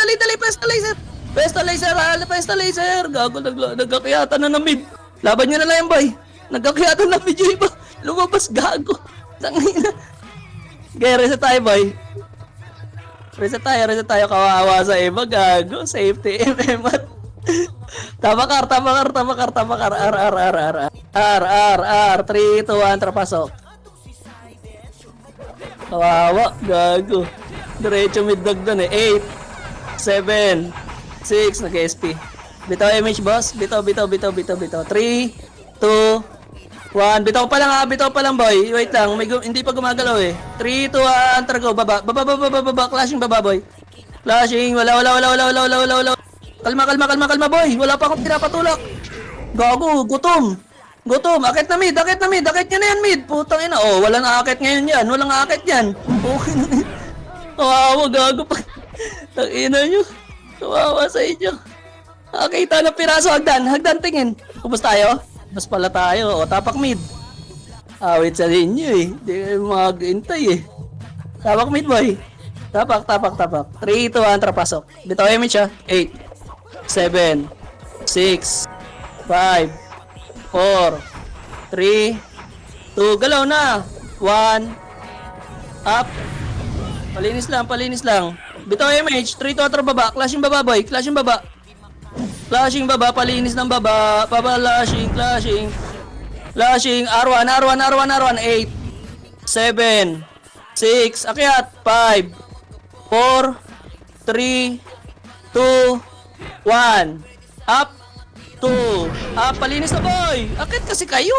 Pesto laser. Gago, nagkakyatan na mid. Laban nyo na lang yan boy. Nagkakyatan na mid yung iba. Lumabas gago. Tangina. Okay, reset tayo boy. Reset tayo. Kawawa sa iba. Gago. Safety MM at Tabakar. R. 3, 2, 1. Trapasok. Kawawa. Gago. Diretso mid dagdan 8, 7, 6. Nag-SP. Bitaw MH boss. Bitaw. 3, 2, 1. Bitaw pa lang boy. Wait lang. Hindi pa gumagalaw eh. 3, 2, 1. Tara go. Baba. Clashing baba boy. Clashing. Wala. Kalma boy. Wala pa akong pinapatulak. Gago. Gutom. Akit na mid. Akit nyo na yan mid. Putang ina. Oh, walang akit ngayon yan. Walang akit yan. Okay na yan. Kawawa. Gago pa. Tangina nyo. Kawawa sa inyo. Nakakita ng piraso. Hagdan tingin. Ubus tayo? Ubus pala tayo. O, tapak mid. Awit sa inyo eh. Hindi kayo mag-intay eh. Tapak mid boy. Tapak. 3, 2, 1. Trapasok. Bitaw MH ha. 8, 7, 6, 5, 4, 3, 2. Galaw na. 1, up. Palinis lang. Bitaw MH. 3, 2, 1. Baba. Clashing baba boy. Flashing baba, palinis ng baba. Flashing. R1. 8, 7, 6. Akyat. 5, 4, 3, 2, 1. Up. 2. Up. Palinis na boy. Akyat kasi kayo.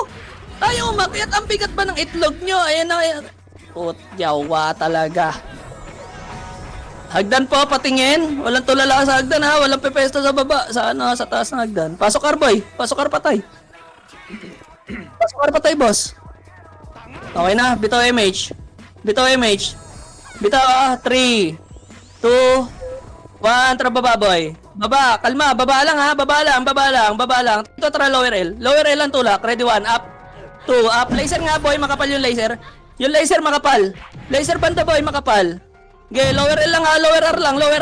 Tayo umakyat. Ang bigat ba ng itlog nyo? Ayan na. Yawa talaga. Hagdan po, patingin. Walang tulala sa hagdan ha. Walang pepesto sa baba. Sa taas ng hagdan. Pasok car boy. Pasok car patay, boss. Okay na. Bitaw MH. Bitaw 3, 2, 1. Tara baba boy. Baba. Kalma. Baba lang ha. Baba lang. Ito tara lower L. Lower L ang tulak. Ready, 1. Up. 2. Up. Laser nga boy. Makapal yung laser. Yung laser makapal. Laser banda boy. Makapal. Okay, lower L lang ha, lower R lang, lower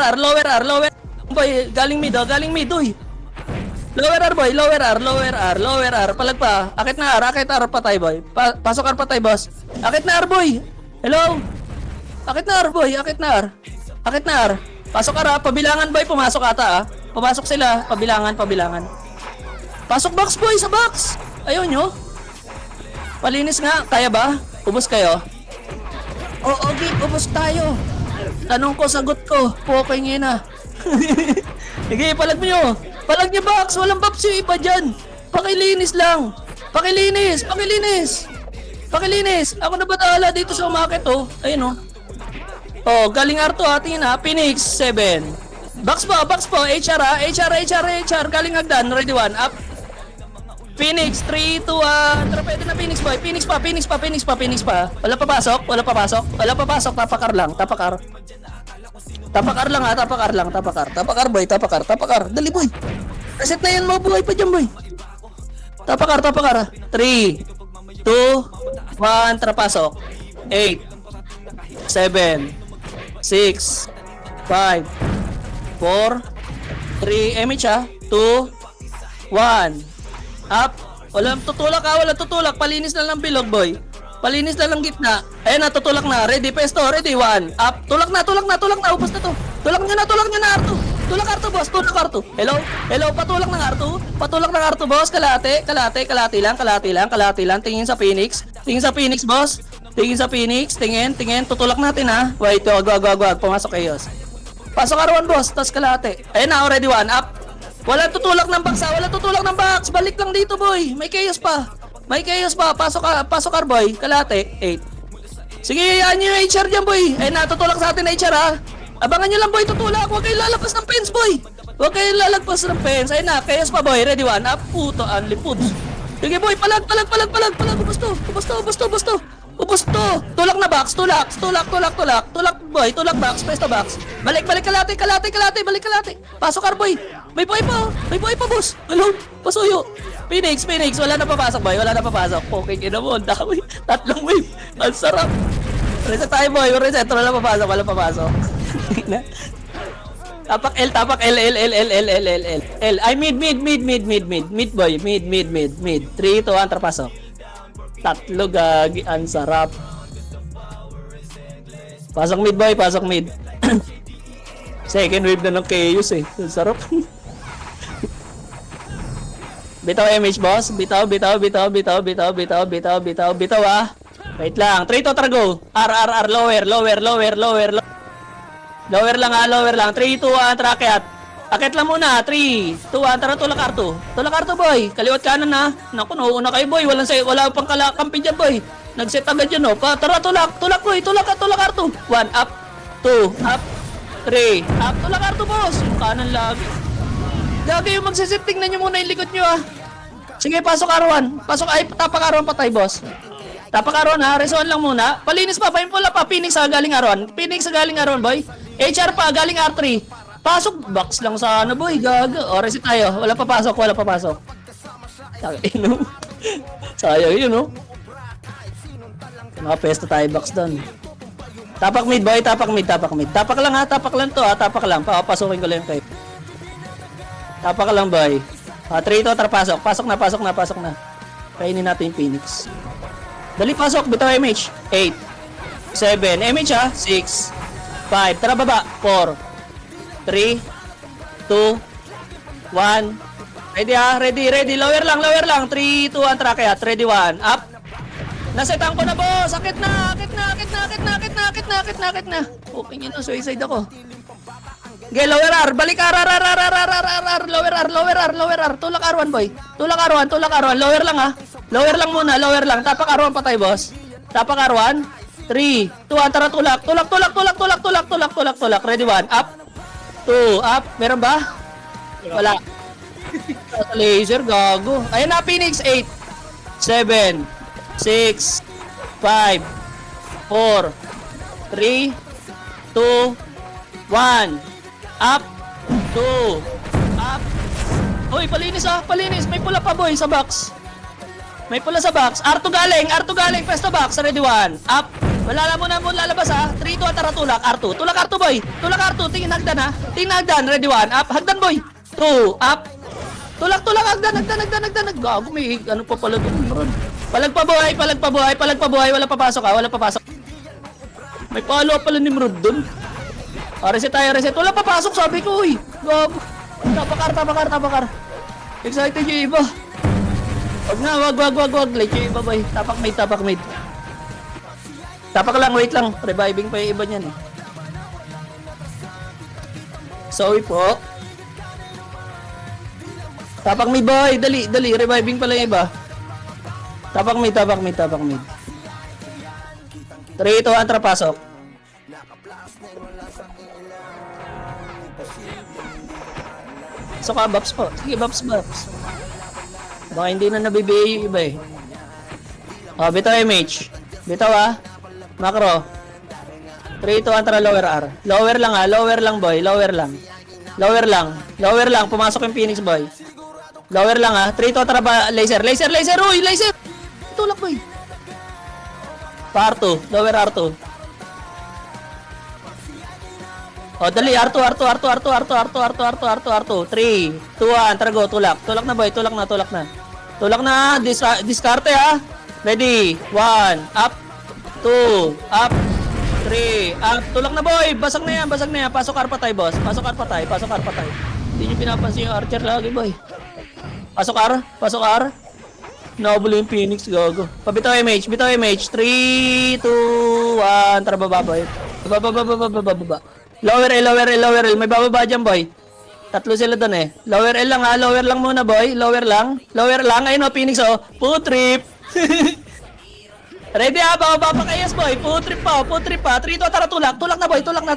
boy, galing mid, uy. Lower R boy, lower R, palag pa. Akit na R patay boy. Pasok R patay boss. Akit na R boy. Hello. Akit na R boy, akit na R. Pasok R ha, pabilangan boy, pumasok ata ha. Pumasok sila, pabilangan. Pasok box boy, sa box. Ayaw nyo. Palinis nga, kaya ba? Ubos kayo. Okay, ubos tayo. Tanong ko, sagot ko. Poking ina. Sige, palag nyo. Palag nyo, box. Walang box yung iba dyan. Pakilinis lang. Pakilinis. Pakilinis. Pakilinis. Ako na batala dito sa umakit, oh. Ayun, oh. Oh, galing Arto, ha. Tingin, ha. Phoenix, 7. Box po, box po. HR, ha. HR. Galing hagdan. Ready, 1. Up. Phoenix, 3, 2, 1. Tara, pwede na Phoenix, boy. Phoenix pa. Wala papasok. Tapakar lang. Tapakar lang, ha. Tapakar, boy. Tapakar. Dali, boy. Reset na yan mo, boy. Pa dyan, boy. Tapakar. 3, 2, 1. Tara, pasok. 8, 7, 6, 5, 4, 3, MH, ha. 2, 1. Up. Walang tutulak. Palinis na lang bilog, boy. Palinis na lang gitna. Ayan na, tutulak na. Ready, pesto. Ready, 1. Up. Tulak na. Ubos na to. Tulak nyo na, Arto. Tulak, Arto, boss. Hello, patulak ng Arto, boss. Kalate lang. Tingin sa Phoenix, boss. Tingin. Tutulak natin, ha. Wait, wag. Pumasok kayos. Pasok Arwan, boss. Tas kalate. Ayan na, already 1. Up. Wala tutulak ng box. Balik lang dito, boy. May chaos pa. Pasok boy. Kalate. 8. Sige, yan yung HR dyan, boy. Ay, natutulak sa atin, HR, ha. Abangan nyo lang, boy. Tutulak. Huwag kayo lalagpas ng fence, boy. Ayun na, chaos pa, boy. Ready, 1. Up. Puto, unlipod. Sige, boy. Palag. Ubus to. Tulak na box. Tulak, boy. Tulak box. Pesto box. Balik. Kalate. Balik kalate. Pasok, boy. May buhay pa, boss. Hello. Pasuyo. Phoenix. Wala na papasok, boy. Poking ina mo. Ang dami. 3 wave. Ang sarap. Reset tayo, boy. Reset. Wala papasok. Tapak L. L. Ay, mid, boy. Mid. 3, 2, 1, trapasok. 3 gagi. Ang sarap. Pasok mid, boy. Second wave na ng chaos, eh. Ang sarap. Bitaw MH, boss. Bitaw, ah. Wait lang. 3 to go. R. Lower. Lower lang, ha. 3, 2, 1, trakyat. Akit lang muna. 3, 2, 1, tara, tulak Arto, boy. Kaliwat kanan, ha. Naku, nauuna kayo, boy. Wala pang kampi dyan, boy. Nag-set agad yun, oh. Tara, tulak, boy. Tulak Arto. 1, up. 2, up. 3, up. Tulak Arto, boss. Yung kanan lagi. Gagi yung magsisit. Tingnan nyo muna yung likod nyo, ha. Sige, pasok Arwan. Tapak Arwan patay, boss. Tapak Arwan, ha. Resuan lang muna. Palinis pa, paimpula pa. Phoenix, ha. Galing Arwan, boy. HR pa, galing R3. Pasok, box lang sa ano, boy. Gaga. O, reset tayo. Wala papasok. Sayang yun, no? Nakapesto tayo, box doon. Tapak mid, boy. Tapak lang, ha. Tapak lang to, ha. Papasukin ko lang kayo. Tapak lang, boy. 3 to, tara, pasok na. Kainin natin yung Phoenix. Dali, pasok. Bitaw MH. 8, 7, MH, ha. 6, 5, tara, baba. 4, 3, 2, 1. Ready, ha. Ready. Lower lang. 3, 2, 1, tara, kaya. Ready, 1. Up. Nasetan ko na, boss. Akit na. Okay, yun, suicide ako. Okay, lower R. Balik R. Lower R. Tulak R1, boy. Tulak R1. Lower lang, ha. Lower lang muna. Tapak R1 patay, boss. Tapak R1. 3, 2, 1. Tara, tulak. Ready, 1. Up. 2, up. Meron ba? Wala. Laser, gago. Ayan na, Phoenix. 8, 7, 6, 5, 4, 3, 2, 1. Up. 2. Up. Hoy, palinis, ha. May pula pa, boy, sa box. Arto galing. Pesto box. Ready, 1. Up. Wala mo lalabas, ha. 3, 2, tara, tulak. Tulak Arto, boy. Tingin hagdan, ha. Ready, 1. Up. Hagdan, boy. 2. Up. Tulak. Hagdan. Gago, may ano pa pala doon. Palag pa buhay. Wala papasok, ha. May follow up pala ni Mrod doon. Reset tayo. Wala papasok, sabi ko, uy. Gago. Tapakar. Excited yung iba. Wag. Late yung iba, boy. Tapak mid. Tapak lang, wait lang. Reviving pa yung iba niyan, eh. Sorry po. Tapak mid boy, dali, dali, reviving pala yung iba. Tapak mid. 3, 2, 1, tara pasok. So ka, Baps po. Sige, Baps. Baka hindi na nabibigay yung iba eh. O, bitaw MH. Bitaw Macro. 3, 2, 1, tara lower R. Lower lang boy, lower lang. Pumasok yung Phoenix boy. Lower lang 3, 2, tara ba, laser, uy, laser! Tulak boy. Pa R2, lower R2. O, dali, R2. 3, 2, 1, tara go, tulak. Tulak na boy, tulak na. Diskarte Ready, 1, up, 2, up, 3, up. Tulak na boy, basag na yan. Pasok R pa tayo, boss. Pasok R pa tayo. Hindi nyo pinapansin yung archer lagi boy. Pasok R. Naubuli yung Phoenix, gago. Bitaw MH. 3, 2, 1, tara baba boy. Baba. Lower L. May bababa dyan boy. Tatlo sila doon eh. Lower L lang lower lang muna boy. Lower lang. Ayun Phoenix Food trip. Ready bababa pa kay yes boy. Food trip pa. 3, 2, tara tulak. Tulak na boy. Tulak na.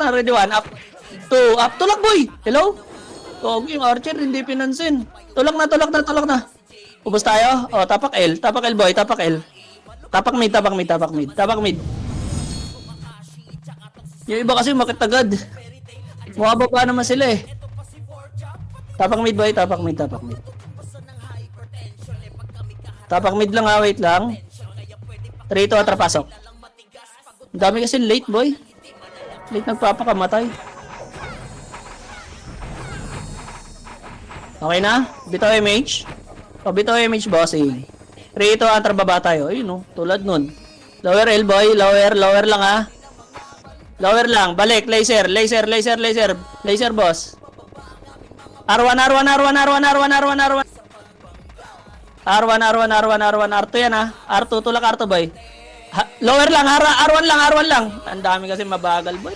Ready 1, up. 2, up. Tulak boy. Hello? Yung archer hindi pinansin. Tulak na. Ubos tayo. O, tapak L boy. Tapak mid. Yung iba kasi makitagad. Mukhababa naman sila eh. Tapak mid boy. Tapak mid lang wait lang. 3, 2, tara pasok. Ang dami kasi late boy. Late nagpapakamatay. Okay na? Bitaw MH. Bitaw MH bossing. 3, 2, tara baba tayo. Ayun tulad nun. Lower L boy. Lower lang Lower lang. Balik. Laser boss. R1. R2 yan R2 tulak R2 boy. Lower lang. R1 lang. Ang dami kasi mabagal boy.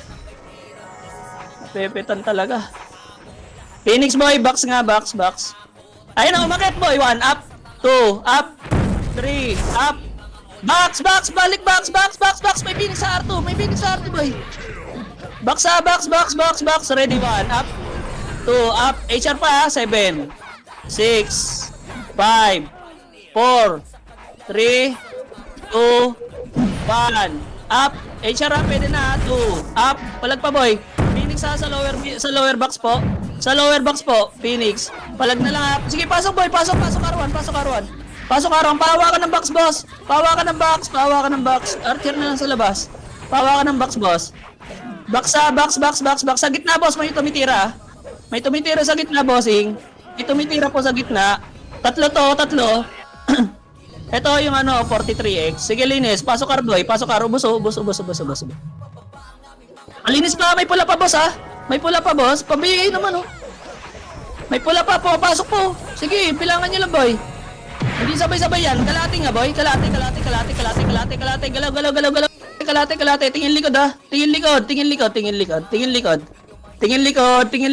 Pepetan talaga. Phoenix boy. Box. Ayun umakit boy. 1 up. 2 up. 3 up. Box. Balik box. May Phoenix sa R2 boy. Box. Ready 1 up. 2 up. HR pa 7 6 5 4 3 2 1 up. HR pwede na 2 up. Palag pa boy. Phoenix sa lower box po. Phoenix. Palag na lang Sige pasok boy. Pasok R1. Pawa ka ng box boss. Pawa ka ng box. Archer na lang sa labas. Pawa ka ng box boss. Box. Sa gitna boss may tumitira. May tumitira sa gitna bossing. May tumitira po sa gitna. Tatlo. Ito yung 43x. Sige linis. Pasok R boy. Ubos. Alinis pa. May pula pa boss May pula pa boss. Pabigay naman May pula pa po. Pasok po. Sige bilangan nyo lang boy. Hindi sabay-sabay yan. Kalate nga boy. Kalate. Galaw. Kalate. Tingin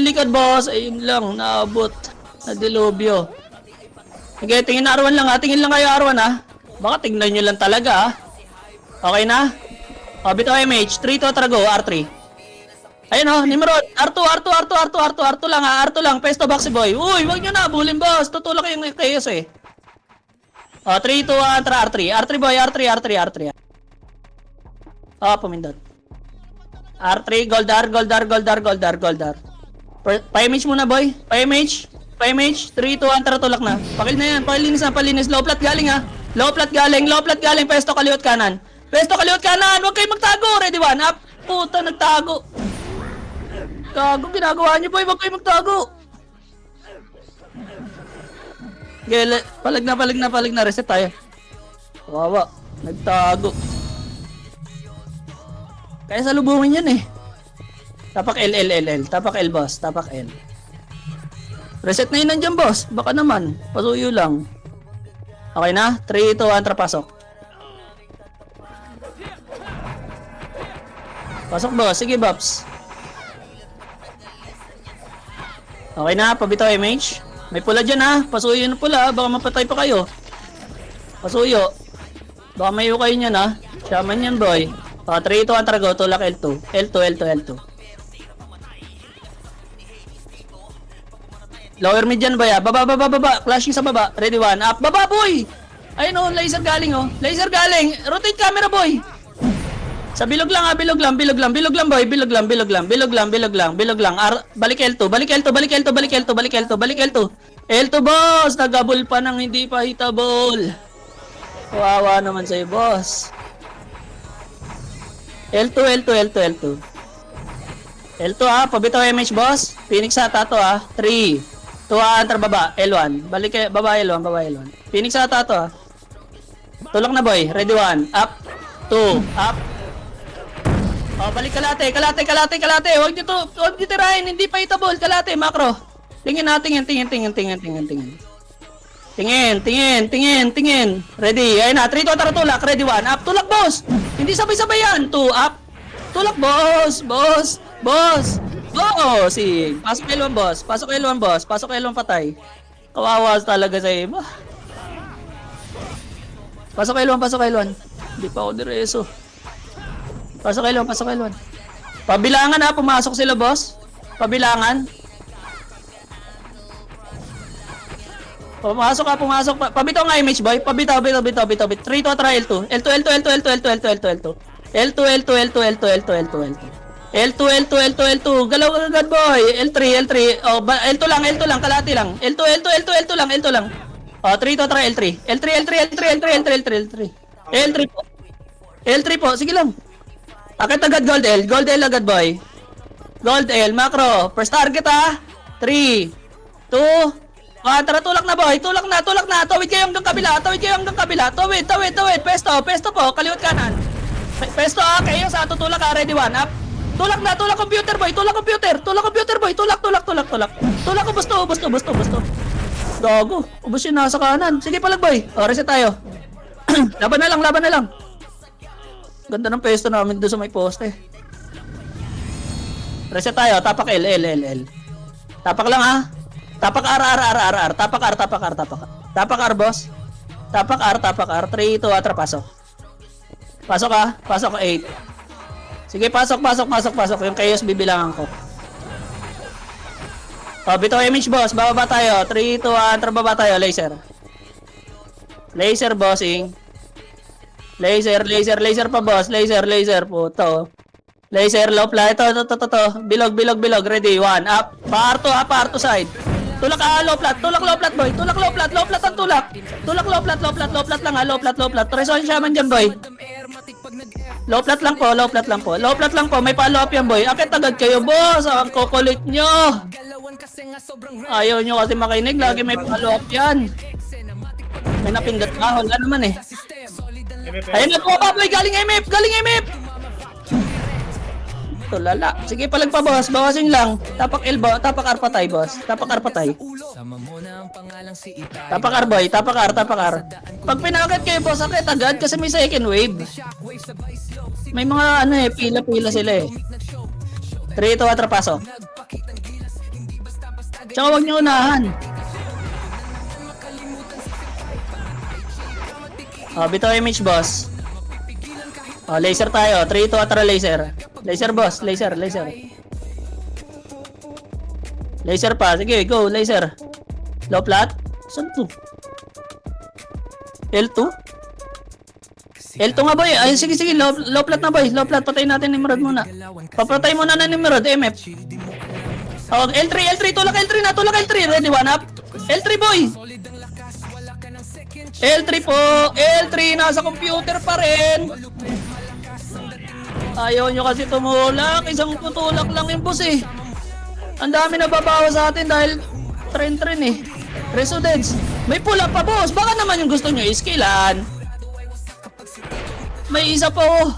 likod boss. Ayun lang. Naabot. Nadilobyo. Okay, tingin na R1 lang Tingin lang kayo R1 Baka tingnan nyo lang talaga Okay na? Bitaw MH. 3 to tara go. R3. Ayun Nimrod. R2 lang R2 lang. Pesto box boy. Uy, wag nyo na. Bulin boss. Tutulak yung chaos 3, 2, 1, tara R3. R3 boy. R3. Pumindot. R3, Goldar. Pa-image muna boy. Pa-image. 3, 2, 1, tara tulak na. Pakil na yan. Palinis. Low plat galing Low plat galing. Pesto kaliwat kanan. Huwag kayong magtago. Ready 1, up. Puta, nagtago. Gago, ginagawa niyo boy. Huwag kayong magtago. Palag na. Reset tayo. Kawawa. Nagtago. Kaya salubungin yan Tapak L. Tapak L boss. Reset na yun nandiyan boss. Baka naman. Pasuyo lang. Okay na? 3, 2, 1, pasok. Pasok boss. Sige Bops. Okay na, pabitaw MH. May pula dyan ha. Pasuyo na pula. Baka mapatay pa kayo. Pasuyo. Baka mayo kayo niyan ha. Shaman yan boy. 3, 2, 1, Trago. Tulak L2. L2, L2, L2. Lower mid dyan boy ha. Baba, baba, baba. Flashing sa baba. Ready 1. Up. Baba boy. Ayun oh. Laser galing oh. Laser galing. Rotate camera boy. Sa bilog lang ha, bilog lang boy, bilog lang. Balik L2, balik L2. L2 boss, nagabol pa ng hindi pa hitable. Kawawa naman sa'yo boss. L2 ha, pabitaw MH boss. Phoenix ata to ha, 3, 2, antar baba, L1. Balik baba L1. Phoenix ata to ha. Tulak na boy, ready 1, up, 2, up. Oh, balik kalate. Huwag nyo tirahin, hindi pa hitable. Kalate, macro. Tingin. Ready, ayun na. 3, 2, tara tulak. Ready, 1, up. Tulak, boss. Hindi sabay-sabay yan. 2, up. Tulak, boss. Boss. Pasok L1, boss. Pasok L1, patay. Kawawa talaga sa iba. Pasok L1. Hindi pa ako direso. Pasok L1. Pabilangan ha, pumasok sila boss. Pabilangan. Pumasok. Pabitaw nga image boy. Pabitaw. 3 to try L2. L2. Galaw agad boy. L3. Oh, L2 lang. Kalati lang. L2 lang. Oh, 3 to try L3. L3 po. L3 po. Sige lang. Akit agad Gold L agad boy. Gold L, macro. First target ha. 3, 2, 1. Tara, tulak na boy. Tulak na. Tawid kayo hanggang kabila. Tawid. Pesto po. Kaliwat kanan. Pesto ha. Kayo sa tutulak ha. Ready 1, up. Tulak computer boy. Tulak boy. Tulak. Tulak ko busto. Gago. Ubus yun nasa kanan. Sige palag boy. O, reset tayo. Laban na lang. Ganda ng pesto namin doon sa may poste. Reset tayo. Tapak L. Tapak lang ha. Tapak R. Tapak R boss. Tapak R. 3, 2, atra pasok. Pasok ha. Pasok 8. Sige pasok. Yung chaos bibilangan ko. O, bitaw image boss. Bababa tayo. 3, 2, 1. Baba tayo. Laser bossing. Laser pa boss. Laser po to. Laser low fly. Ito. Bilog. Ready 1, up. Parto side. Tulak low flat boy. Tulak low flat ang tulak. Tulak low flat lang ha. Low flat. Treson shaman dyan boy. Low flat lang po. May follow up yan boy. Akit agad kayo boss. Ang kukulit nyo. Ayaw nyo kasi makinig. Lagi may follow up yan. May napindat ka. Wala naman eh. Ayun na po, boy. Galing MF. Ito, lala. Sige, palag pa, boss. Bawasin lang. Tapak elbow. Tapak R patay, boss. Tapak R. Tapak R. Pag pinakit kayo, boss, akit agad kasi may second wave. May mga, pila-pila sila eh. 3, 2, 1, pasok. Tsaka huwag niyo unahan. Oh, bitaw image boss. Oh, laser tayo. 3, 2, atra laser. Laser boss, laser. Laser pa. Sige, go, laser. Low flat. Saan to? L2? L2 nga boy. Ay, sige, low flat na boy. Low flat, patayin natin Nimrod muna. Papatay muna na Nimrod, MF. Oh, L3. Tulak L3. Ready, 1 up. L3 boy. L3 po. L3 nasa computer pa rin. Ayaw nyo kasi tumulak. Isang tutulak lang yung boss eh. Ang dami na babawa sa atin dahil trend eh. Resudeds. May pula pa boss. Baka naman yung gusto nyo iskilan. May isa po.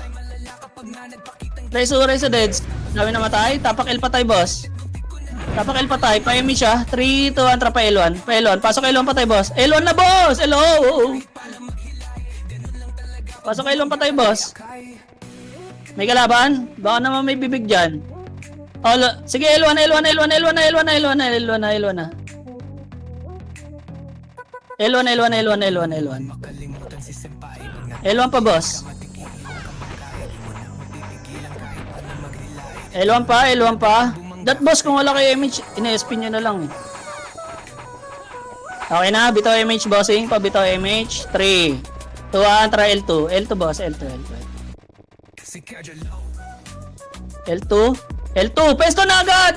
Resudeds. Dami na matay. Tapak L patay boss. Tapak L patay. Pa-ME siya. 3, 2, 1. Trapa L1. Pasok L1 patay boss. L1 na boss. Hello. Pasok L1 patay boss. May kalaban? Baka naman may bibig dyan. Oh, sige, L1 na. L1 pa, boss. L1 pa. That boss, kung wala kayo image, ina-SP nyo na lang eh. Okay na, bitaw image bossing, pabitaw image. 3, 2, 1, try L2. L2 boss, L2. L2, pesto na agad,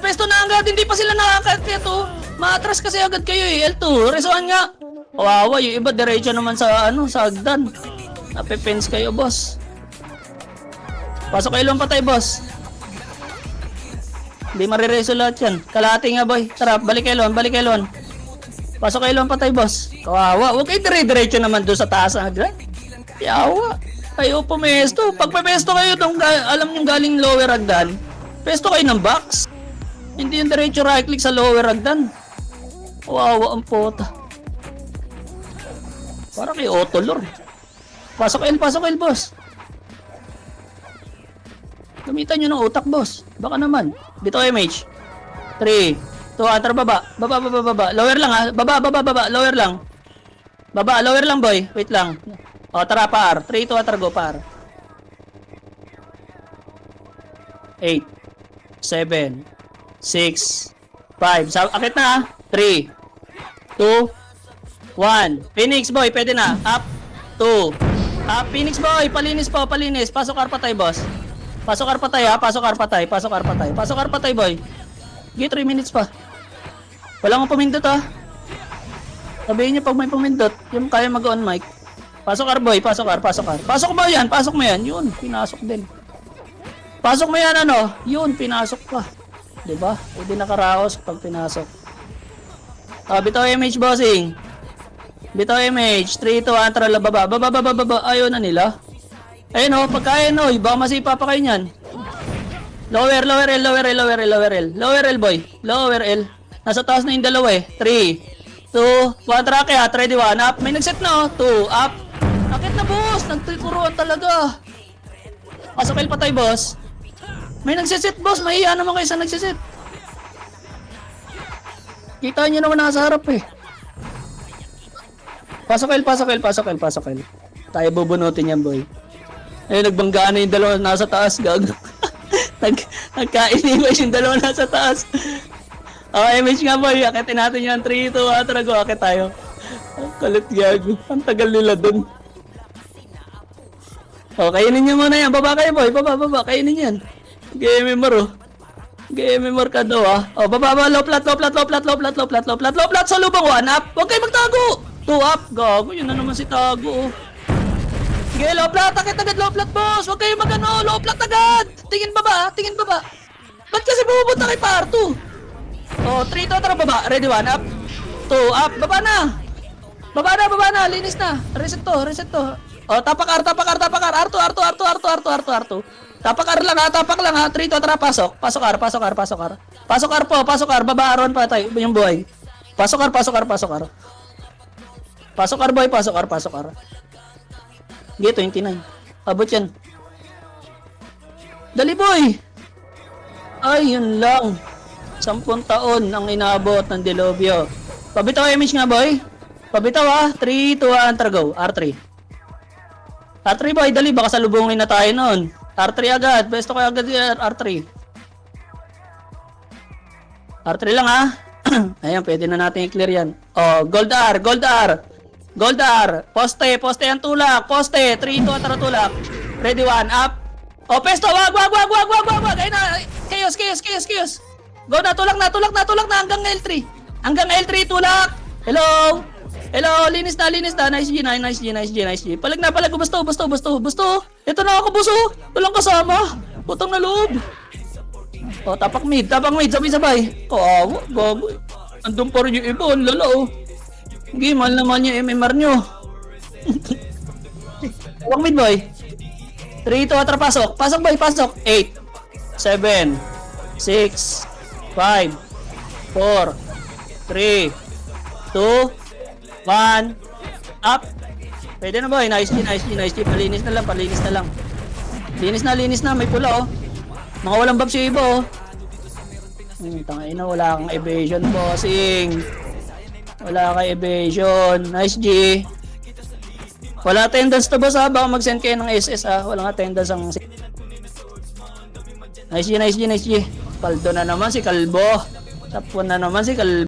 hindi pa sila nakakakit to. Maatras kasi agad kayo eh, L2, resuan nga. Kawawa, yung iba diretso naman sa sa hagdan. Napipens kayo, boss. Pasok kayo lang patay, boss. Hindi marireso lahat yan. Kalahati nga, boy. Tara, balik kayo. Pasok kayo lang patay, boss. Kawawa, huwag kayo dire-diretso naman doon sa taas ng hagdan. Yawa. Kayo pumesto. Pag pumesto kayo, alam nyo galing lower hagdan, pesto kayo ng box. Hindi yung diretso right click sa lower hagdan. Kawawa ang puta. Para kay Otolor. Pasok L, boss. Gamitan nyo ng utak, boss. Baka naman. Dito image. 3, 2, enter baba. Baba. Lower lang ha. Baba. Lower lang. Baba, lower lang, boy. Wait lang. O, tara, par. 3, 2, enter go, par. 8, 7, 6, 5. Akit na ha. 3, 2, 1. Phoenix boy, pwede na. Up. 2. Up. Phoenix boy, palinis. Pasok arpatay, boss. Pasok arpatay ha. Pasok arpatay, boy. Give 3 minutes pa. Wala kang pumindot ha. Sabihin niyo pag may pumindot, yung kaya mag-on mic. Pasok ar, boy. Pasok mo yan. Yun, pinasok din. Pasok mo yan, ano? Yun, pinasok pa. Diba? Pwede nakaraos pag pinasok. Bitaw image, bossing. Bitaw image. 3, 2, 1, tara, baba. Ayaw na nila. Ayun o, pagkain o. Baka masipa pa kayo nyan. Lower L, boy. Lower L. Nasa taas na yung dalawa eh. 3, 2, 1, tara kaya. Ready, 1, up. May nagset na o. 2, up. Akit na, boss. Nagtuturuan talaga. Pasok L patay, boss. May nagsisit, boss. Mahiya naman kayo sa nagsisit. Kita nyo naman nasa harap eh. Pasok L. Tayo bubunutin yan, boy. Ayun, nagbanggaan na yung dalawa nasa taas, gago. Nagkainimay yung dalawa nasa taas. Image nga, boy. Akitin natin yan. 3, 2, 1, tara, go. Akit tayo. Kalit, gago. Ang tagal nila dun. Kainin nyo muna yan. Baba kayo, boy. Baba. Kainin yan. GMMR, GMMR ka daw, ah. Baba. Low flat. Sa lubang, 1 up. Huwag kayo magtago. 2 up. Gago, yun na naman si tago, oh. Sige, low flat. Akit agad, low flat, boss. Huwag kayo magano. Low flat agad. Tingin baba. Ba't kasi pupunta kay par 2? 3 to, tara, baba. Ready, 1 up. 2 up. Baba na. Linis na. Reset to. Tapak R2. Tapak lang ha. 3 to, tara, pasok. Pasok R. Baba Aron pa tayo. Yung boy. Pasok R. Pasok R, boy. G 29. Abot yan. Dali, boy. Ay, yun lang. 10 taon ang inaabot ng Delobio. Pabitaw image nga, boy. Pabitaw ha. 3, 2, 1, tara, go. R3, boy. Dali, baka salubungin na tayo nun. R3 agad. Besto ko agad yan. R3 lang ha. Ayan, pwede na natin i-clear yan. Gold R. Poste ang tulak. 3, 2, tara, tulak. Ready, 1, up. Pesto, wag. Ayun na. Chaos. Go na, tulak na hanggang L3. Tulak. Hello, linis na. Nice G. Palag na, busto. Ito na ako, buso. Walang kasama. Putang na loob. Tapak mid, sabay. Gago. Andun pa rin yung iba, ang lala, oh. Sige, mahal naman yung MMR nyo. Tawag mid, boy. 3, 2, tara, pasok. Pasok, boy, pasok. 8, 7, 6, 5, 4, 3, 2, 1, up. Pwede na, boy. Nice G. Palinis na lang. Linis na. May pula, oh. Mga walang buff yung iba, oh. Tangina, wala kang evasion, bossing. Wala kang evasion. Nice, G. Wala attendance to, boss, ha? Baka mag-send kayo ng SS, ha? Walang attendance ang... Nice, G, nice, G, nice, G. Kaldo na naman si Kalbo. Tapon na naman si Kalbo.